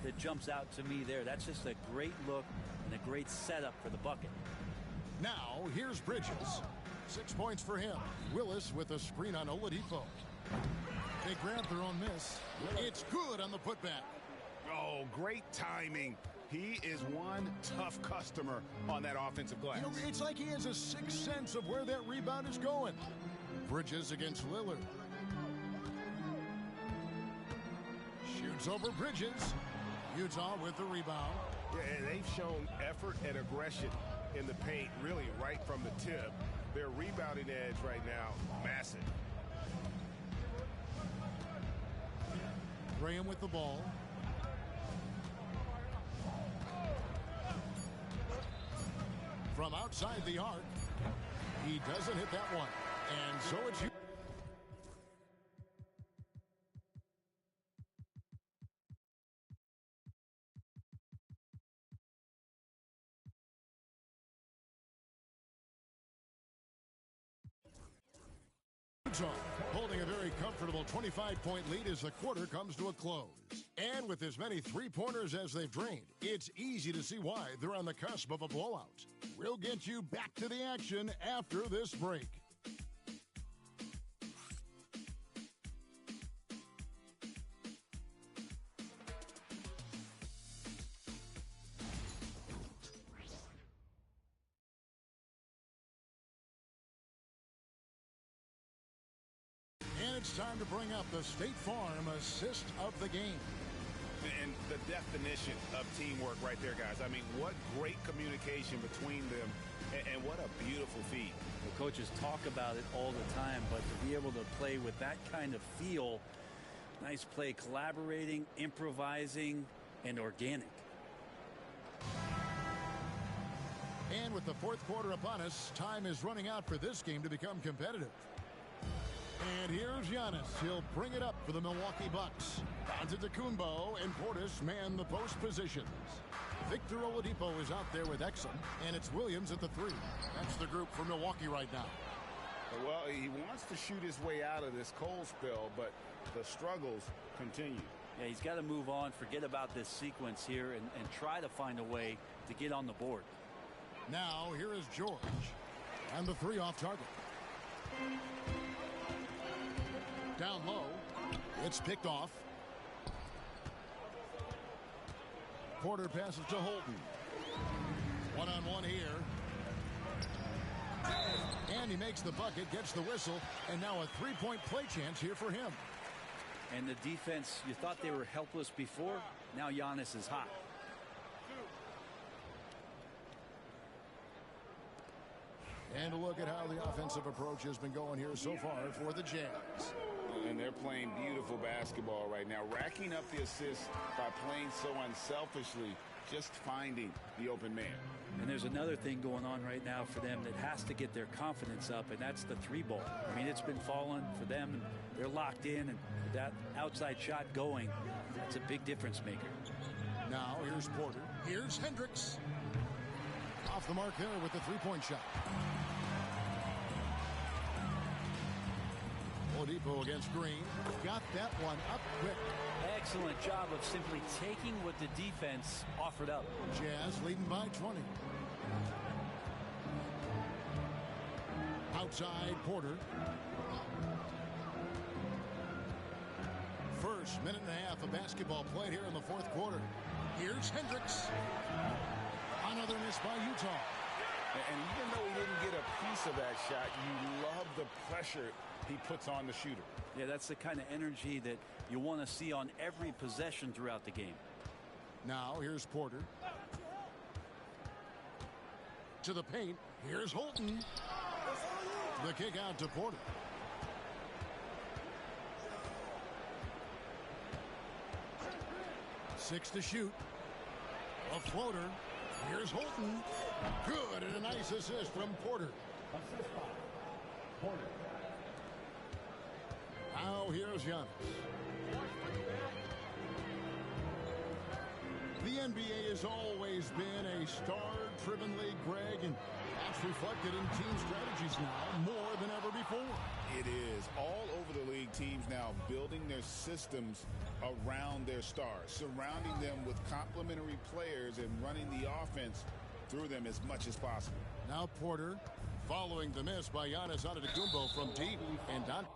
That jumps out to me there. That's just a great look and a great setup for the bucket. Now, here's Bridges. 6 points for him. Willis with a screen on Oladipo. They grab their own miss. It's good on the putback. Oh, great timing. He is one tough customer on that offensive glass. You know, it's like he has a sixth sense of where that rebound is going. Bridges against Lillard. Shoots over Bridges. Utah with the rebound. Yeah, and they've shown effort and aggression in the paint, really right from the tip. Their rebounding edge right now, massive. Graham with the ball. From outside the arc. He doesn't hit that one. And so it's holding a very comfortable 25-point lead as the quarter comes to a close. And with as many three-pointers as they've drained, it's easy to see why they're on the cusp of a blowout. We'll get you back to the action after this break. And it's time to bring up the State Farm assist of the game. And the definition of teamwork right there, guys. I mean, what great communication between them, and what a beautiful feat. The coaches talk about it all the time, but to be able to play with that kind of feel, nice play, collaborating, improvising, and organic. And with the fourth quarter upon us, time is running out for this game to become competitive. And here's Giannis. He'll bring it up for the Milwaukee Bucks. Antetokounmpo and Portis man the post positions. Victor Oladipo is out there with Exum, and it's Williams at the three. That's the group for Milwaukee right now. Well, he wants to shoot his way out of this cold spell, but the struggles continue. Yeah, he's got to move on, forget about this sequence here, and try to find a way to get on the board. Now, here is George. And the three off target. Down low. It's picked off. Porter passes to Holton. One-on-one here. And he makes the bucket, gets the whistle, and now a three-point play chance here for him. And the defense, you thought they were helpless before. Now Giannis is hot. And a look at how the offensive approach has been going here so far for the Jazz. And they're playing beautiful basketball right now, racking up the assists by playing so unselfishly, just finding the open man. And there's another thing going on right now for them that has to get their confidence up, and that's the three ball. I mean, it's been falling for them, and they're locked in, and that outside shot going, that's a big difference maker. Now here's Porter. Here's Hendricks. Off the mark there with the three-point shot. Oladipo against Green. Got that one up quick. Excellent job of simply taking what the defense offered up. Jazz leading by 20. Outside Porter. First minute and a half of basketball played here in the fourth quarter. Here's Hendricks. Another miss by Utah. And even though he didn't get a piece of that shot, you love the pressure he puts on the shooter. Yeah, that's the kind of energy that you want to see on every possession throughout the game. Now here's Porter. To the paint. Here's Holton. The kick out to Porter. Six to shoot. A floater. Here's Holton. Good, and a nice assist from Porter. Assist by Porter. Now here's Giannis. The NBA has always been a star-driven league, Greg, and that's reflected in team strategies now more than ever before. It is. All over the league, teams now building their systems around their stars, surrounding them with complementary players and running the offense through them as much as possible. Now Porter, following the miss by Giannis Antetokounmpo from deep, and Don.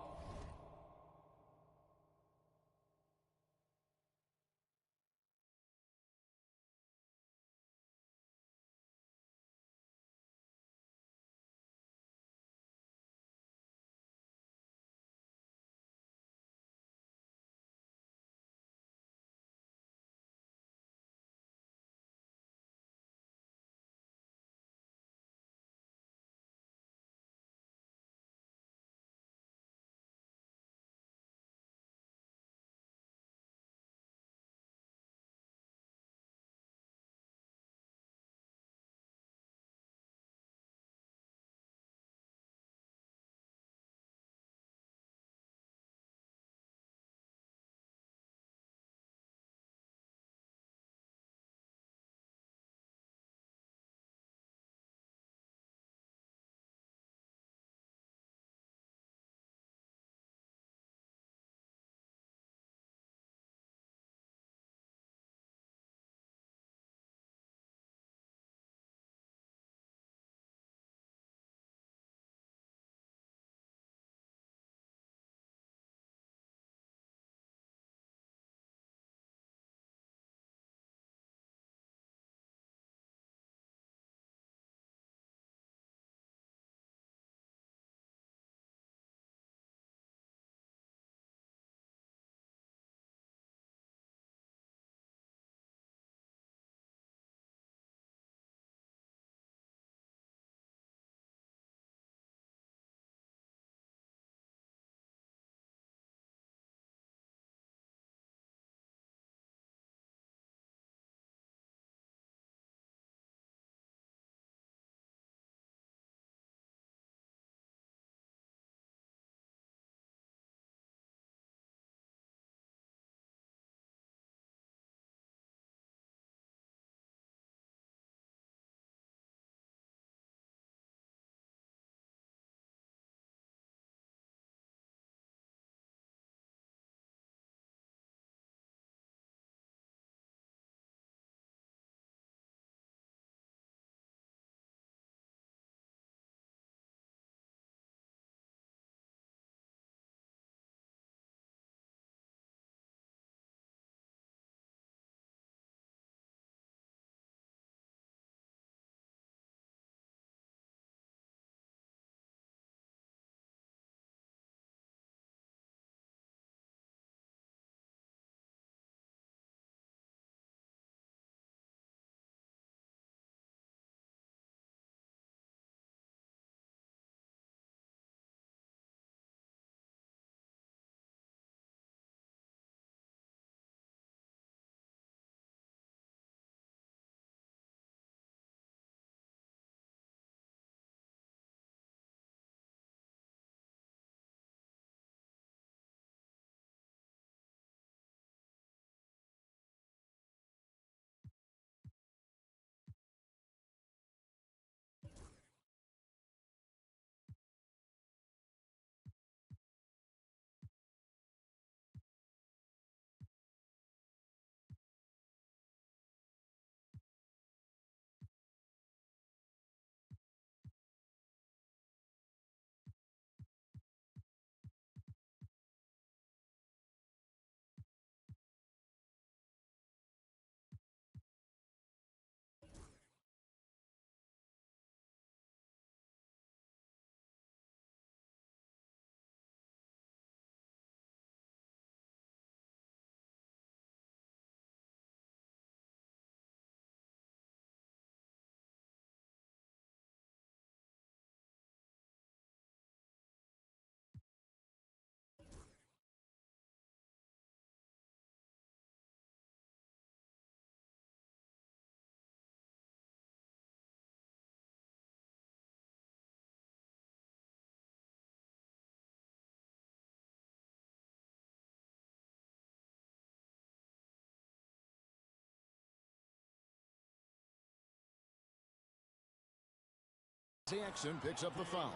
Dante Exum picks up the foul.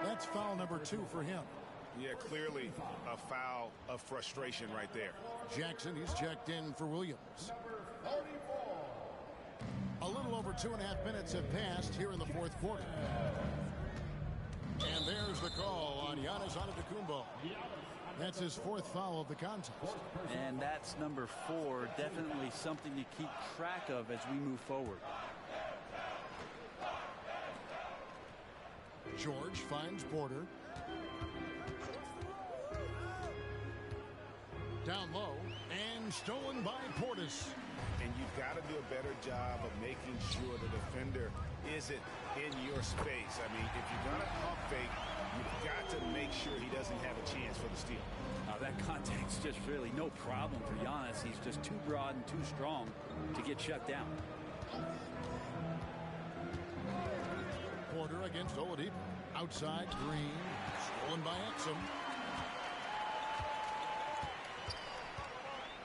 That's foul number 2 for him. Yeah, clearly a foul of frustration right there. Jackson, he's checked in for Williams. A little over 2.5 minutes have passed here in the fourth quarter. And there's the call on Giannis Antetokounmpo. That's his 4th foul of the contest. And that's number 4. Definitely something to keep track of as we move forward. George finds Porter. Down low and stolen by Portis. And you've got to do a better job of making sure the defender isn't in your space. I mean, if you're going to pump fake, you've got to make sure he doesn't have a chance for the steal. That contact's just really no problem for Giannis. He's just too broad and too strong to get shut down. Porter against Oladipo. Outside, Green. Stolen by Exum.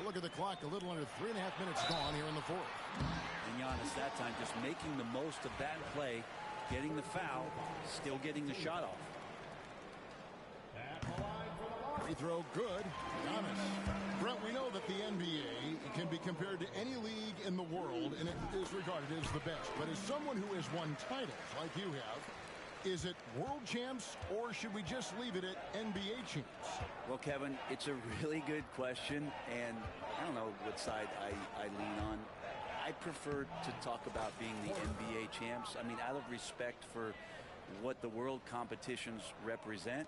Look at the clock. A little under 3.5 minutes gone here in the fourth. And Giannis that time just making the most of that play, getting the foul, still getting the shot off. Free throw good. Giannis. Brent, we know that the NBA can be compared to any league in the world, and it is regarded as the best. But as someone who has won titles like you have, is it world champs, or should we just leave it at NBA champs? Well, Kevin, it's a really good question, and I don't know what side I lean on. I prefer to talk about being the NBA champs. I mean, out of respect for what the world competitions represent,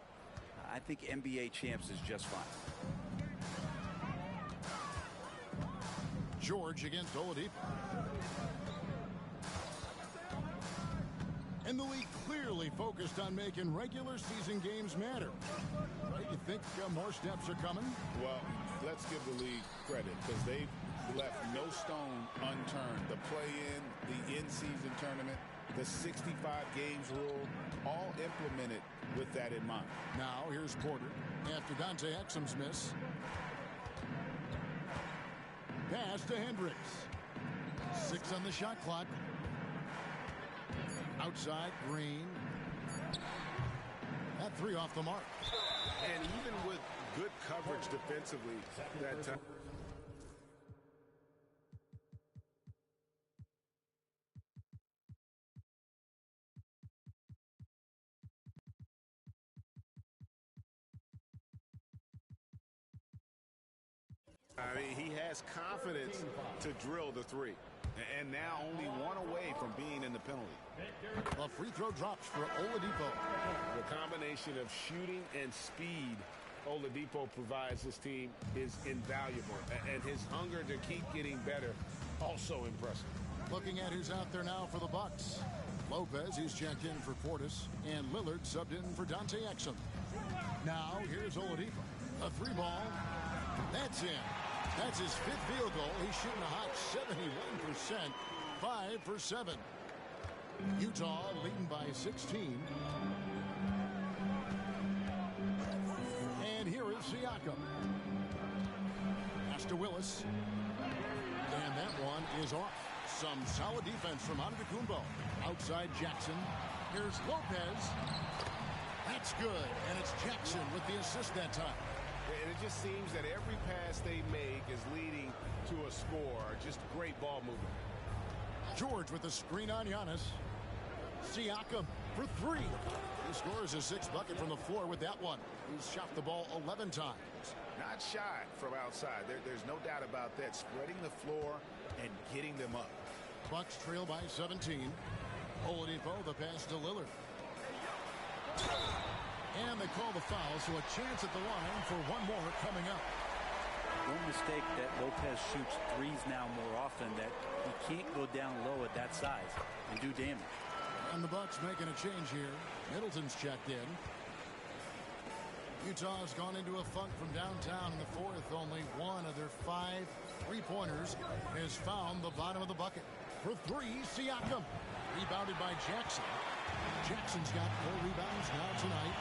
I think NBA champs is just fine. George against Oladipo. And the league clearly focused on making regular season games matter. Right? You think more steps are coming? Well, let's give the league credit because they've left no stone unturned. The play-in, the in-season tournament, the 65 games rule, all implemented with that in mind. Now here's Porter after Dante Exum's miss. Pass to Hendricks. 6 on the shot clock. Outside, Green. That 3 off the mark. And even with good coverage defensively that time. I mean, he has confidence to drill the 3. And now only 1 away from being in the penalty. A free throw drops for Oladipo. The combination of shooting and speed Oladipo provides this team is invaluable. And his hunger to keep getting better, also impressive. Looking at who's out there now for the Bucks. Lopez, he's checked in for Portis. And Lillard subbed in for Dante Exum. Now here's Oladipo. A 3-ball. That's in. That's his 5th field goal. He's shooting a hot 71%. 5 for 7. Utah leading by 16. And here is Siakam. Pass to Willis. And that one is off. Some solid defense from Antetokounmpo. Outside Jackson. Here's Lopez. That's good. And it's Jackson with the assist that time. And it just seems that every pass they make is leading to a score. Just great ball movement. George with the screen on Giannis. Siakam for 3. He scores his 6th bucket from the floor with that one. He's shot the ball 11 times. Not shy from outside. There's no doubt about that. Spreading the floor and getting them up. Bucks trail by 17. Oladipo, the pass to Lillard. And they call the foul, so a chance at the line for 1 more coming up. One mistake that Lopez shoots 3s now more often, that he can't go down low at that size and do damage. And the Bucks making a change here. Middleton's checked in. Utah's gone into a funk from downtown in the fourth. Only 1 of their 5 3-pointers has found the bottom of the bucket. For 3, Siakam. Rebounded by Jackson. Jackson's got 4 rebounds now tonight.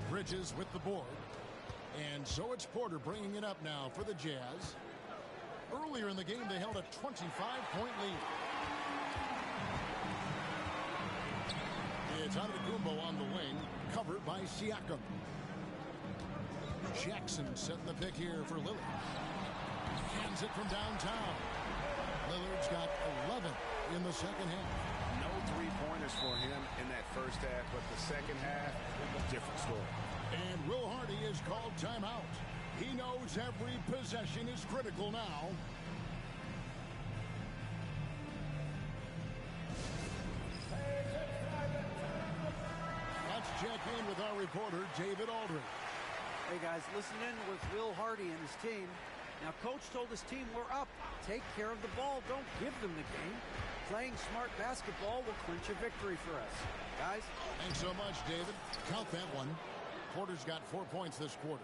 Bridges with the board. And so it's Porter bringing it up now for the Jazz. Earlier in the game, they held a 25-point lead. It's Antetokounmpo on the wing, covered by Siakam. Jackson setting the pick here for Lillard. Hands it from downtown. Lillard's got 11 in the second half. No three-pointers for him in that first half, but the second half, a different story. And Will Hardy is called timeout. He knows every possession is critical now. Let's check in with our reporter, David Aldridge. Hey guys, listen in with Will Hardy and his team. Now, Coach told his team, we're up. Take care of the ball. Don't give them the game. Playing smart basketball will clinch a victory for us. Guys? Thanks so much, David. Count that one. Porter's got 4 points this quarter.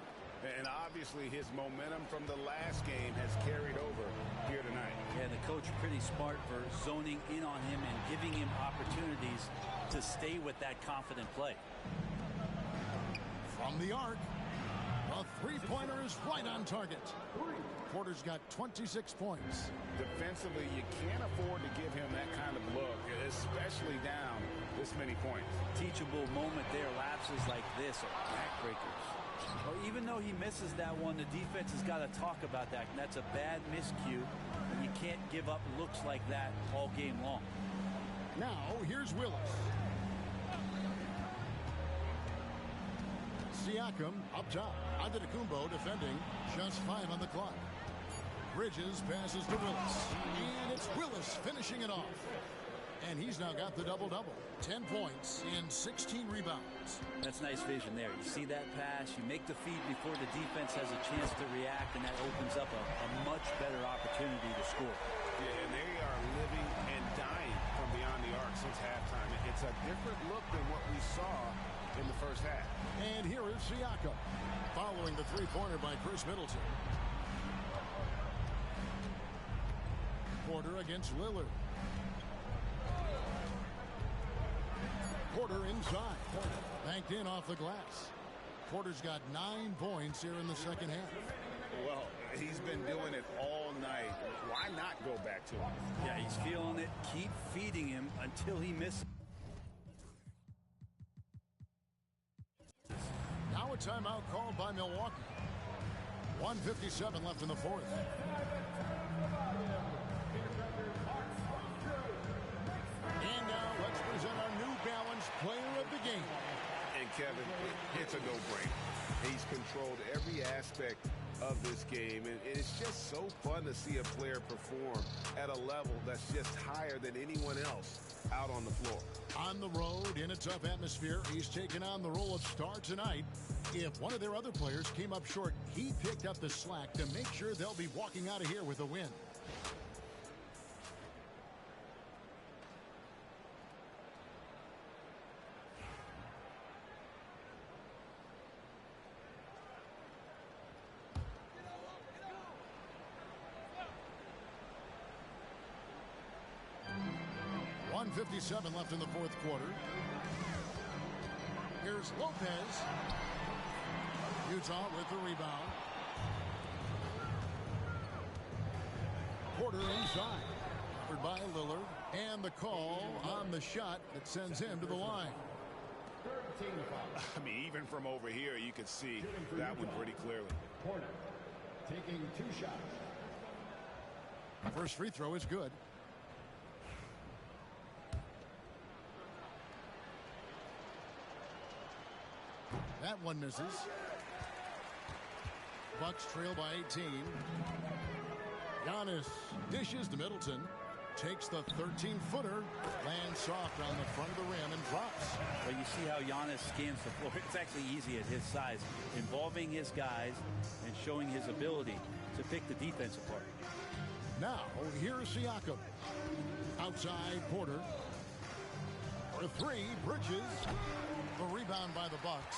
And obviously his momentum from the last game has carried over here tonight. Yeah, the coach pretty smart for zoning in on him and giving him opportunities to stay with that confident play. From the arc. A three-pointer is right on target. Porter's got 26 points. Defensively, you can't afford to give him that kind of look, especially down this many points. Teachable moment there. Lapses like this are backbreakers. Well, even though he misses that one, the defense has got to talk about that. And that's a bad miscue. And you can't give up looks like that all game long. Now, here's Willis. Siakam up top. Antetokounmpo defending. Just 5 on the clock. Bridges passes to Willis. And it's Willis finishing it off. And he's now got the double-double. 10 points and 16 rebounds. That's nice vision there. You see that pass. You make the feed before the defense has a chance to react, and that opens up a much better opportunity to score. Yeah, and they are living and dying from beyond the arc since halftime. It's a different look than what we saw in the first half. And here is Siakam following the three-pointer by Chris Middleton. Porter against Lillard. Porter inside. Banked in off the glass. Porter's got 9 points here in the second half. Well, he's been doing it all night. Why not go back to him? Yeah, he's feeling it. Keep feeding him until he misses. Now a timeout called by Milwaukee. 1:57 left in the fourth. And now let's present our New Balance Player of the Game. And Kevin, it's a no-brainer. He's controlled every aspect of this game, and it's just so fun to see a player perform at a level that's just higher than anyone else out on the floor. On the road, in a tough atmosphere, he's taken on the role of star tonight. If one of their other players came up short, he picked up the slack to make sure they'll be walking out of here with a win. .57 left in the fourth quarter. Here's Lopez. Utah with the rebound. Porter inside. Covered by Lillard. And the call on the shot that sends him to the line. I mean, even from over here, you could see that one pretty clearly. Porter taking 2 shots. First free throw is good. That one misses. Bucks trail by 18. Giannis dishes to Middleton. Takes the 13-footer. Lands soft on the front of the rim and drops. Well, you see how Giannis scans the floor. It's actually easy at his size. Involving his guys and showing his ability to pick the defense apart. Now, here's Siakam. Outside Porter. For 3, Bridges. The rebound by the Bucks.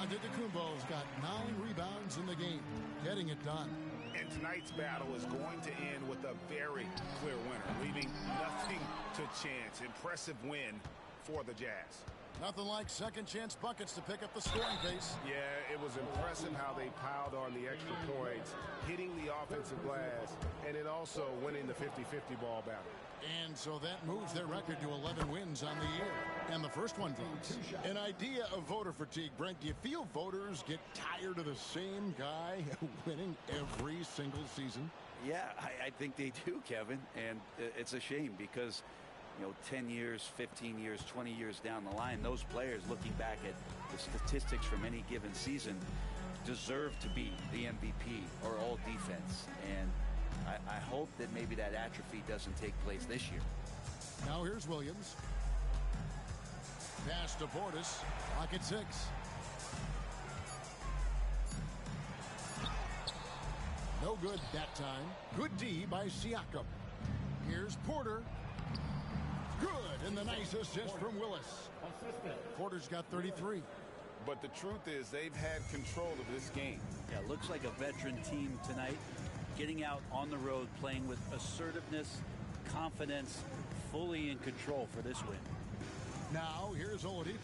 Antetokounmpo's got 9 rebounds in the game, getting it done. And tonight's battle is going to end with a very clear winner, leaving nothing to chance. Impressive win for the Jazz. Nothing like second chance buckets to pick up the scoring pace. Yeah, it was impressive how they piled on the extra points, hitting the offensive glass, and then also winning the 50-50 ball battle. And so that moves their record to 11 wins on the year. And the first one drops. An idea of voter fatigue, Brent. Do you feel voters get tired of the same guy winning every single season? Yeah, I think they do, Kevin. And it's a shame because, 10 years, 15 years, 20 years down the line, those players looking back at the statistics from any given season deserve to be the MVP or all defense. And I hope that maybe that atrophy doesn't take place this year. Now here's Williams. Pass to Portis. Clock at 6. No good that time. Good D by Siakam. Here's Porter. Good, and the nice assist from Willis. Porter's got 33. But the truth is they've had control of this game. Yeah, looks like a veteran team tonight. Getting out on the road, playing with assertiveness, confidence, fully in control for this win. Now, here's Oladipo.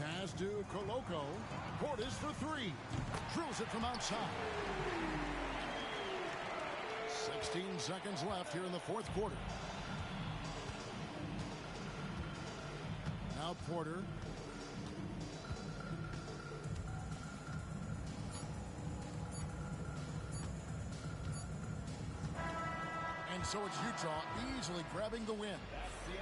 Pass to Koloko. Portis for 3. Drills it from outside. 16 seconds left here in the fourth quarter. Now Porter. And so it's Utah easily grabbing the win.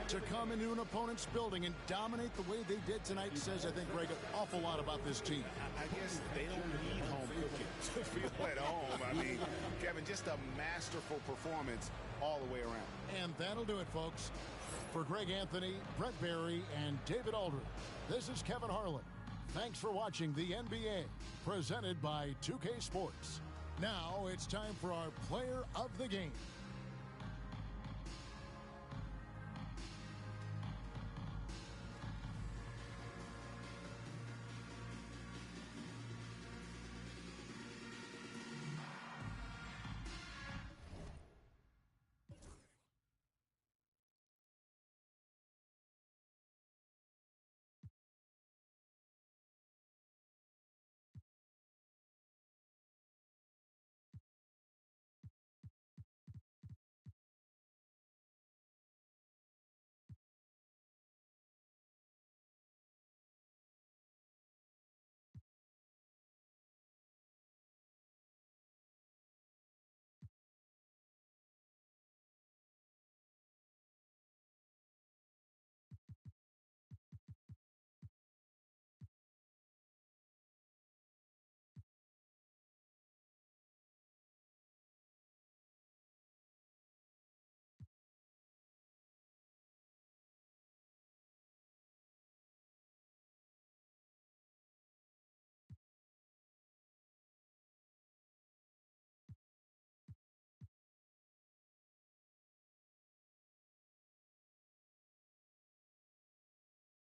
To come into an opponent's building and dominate the way they did tonight says, I think, Greg, an awful lot about this team. I guess they don't need home cooking to feel at home. I mean, Kevin, just a masterful performance all the way around. And that'll do it, folks. For Greg Anthony, Brett Barry, and David Aldridge, this is Kevin Harlan. Thanks for watching the NBA, presented by 2K Sports. Now it's time for our Player of the Game.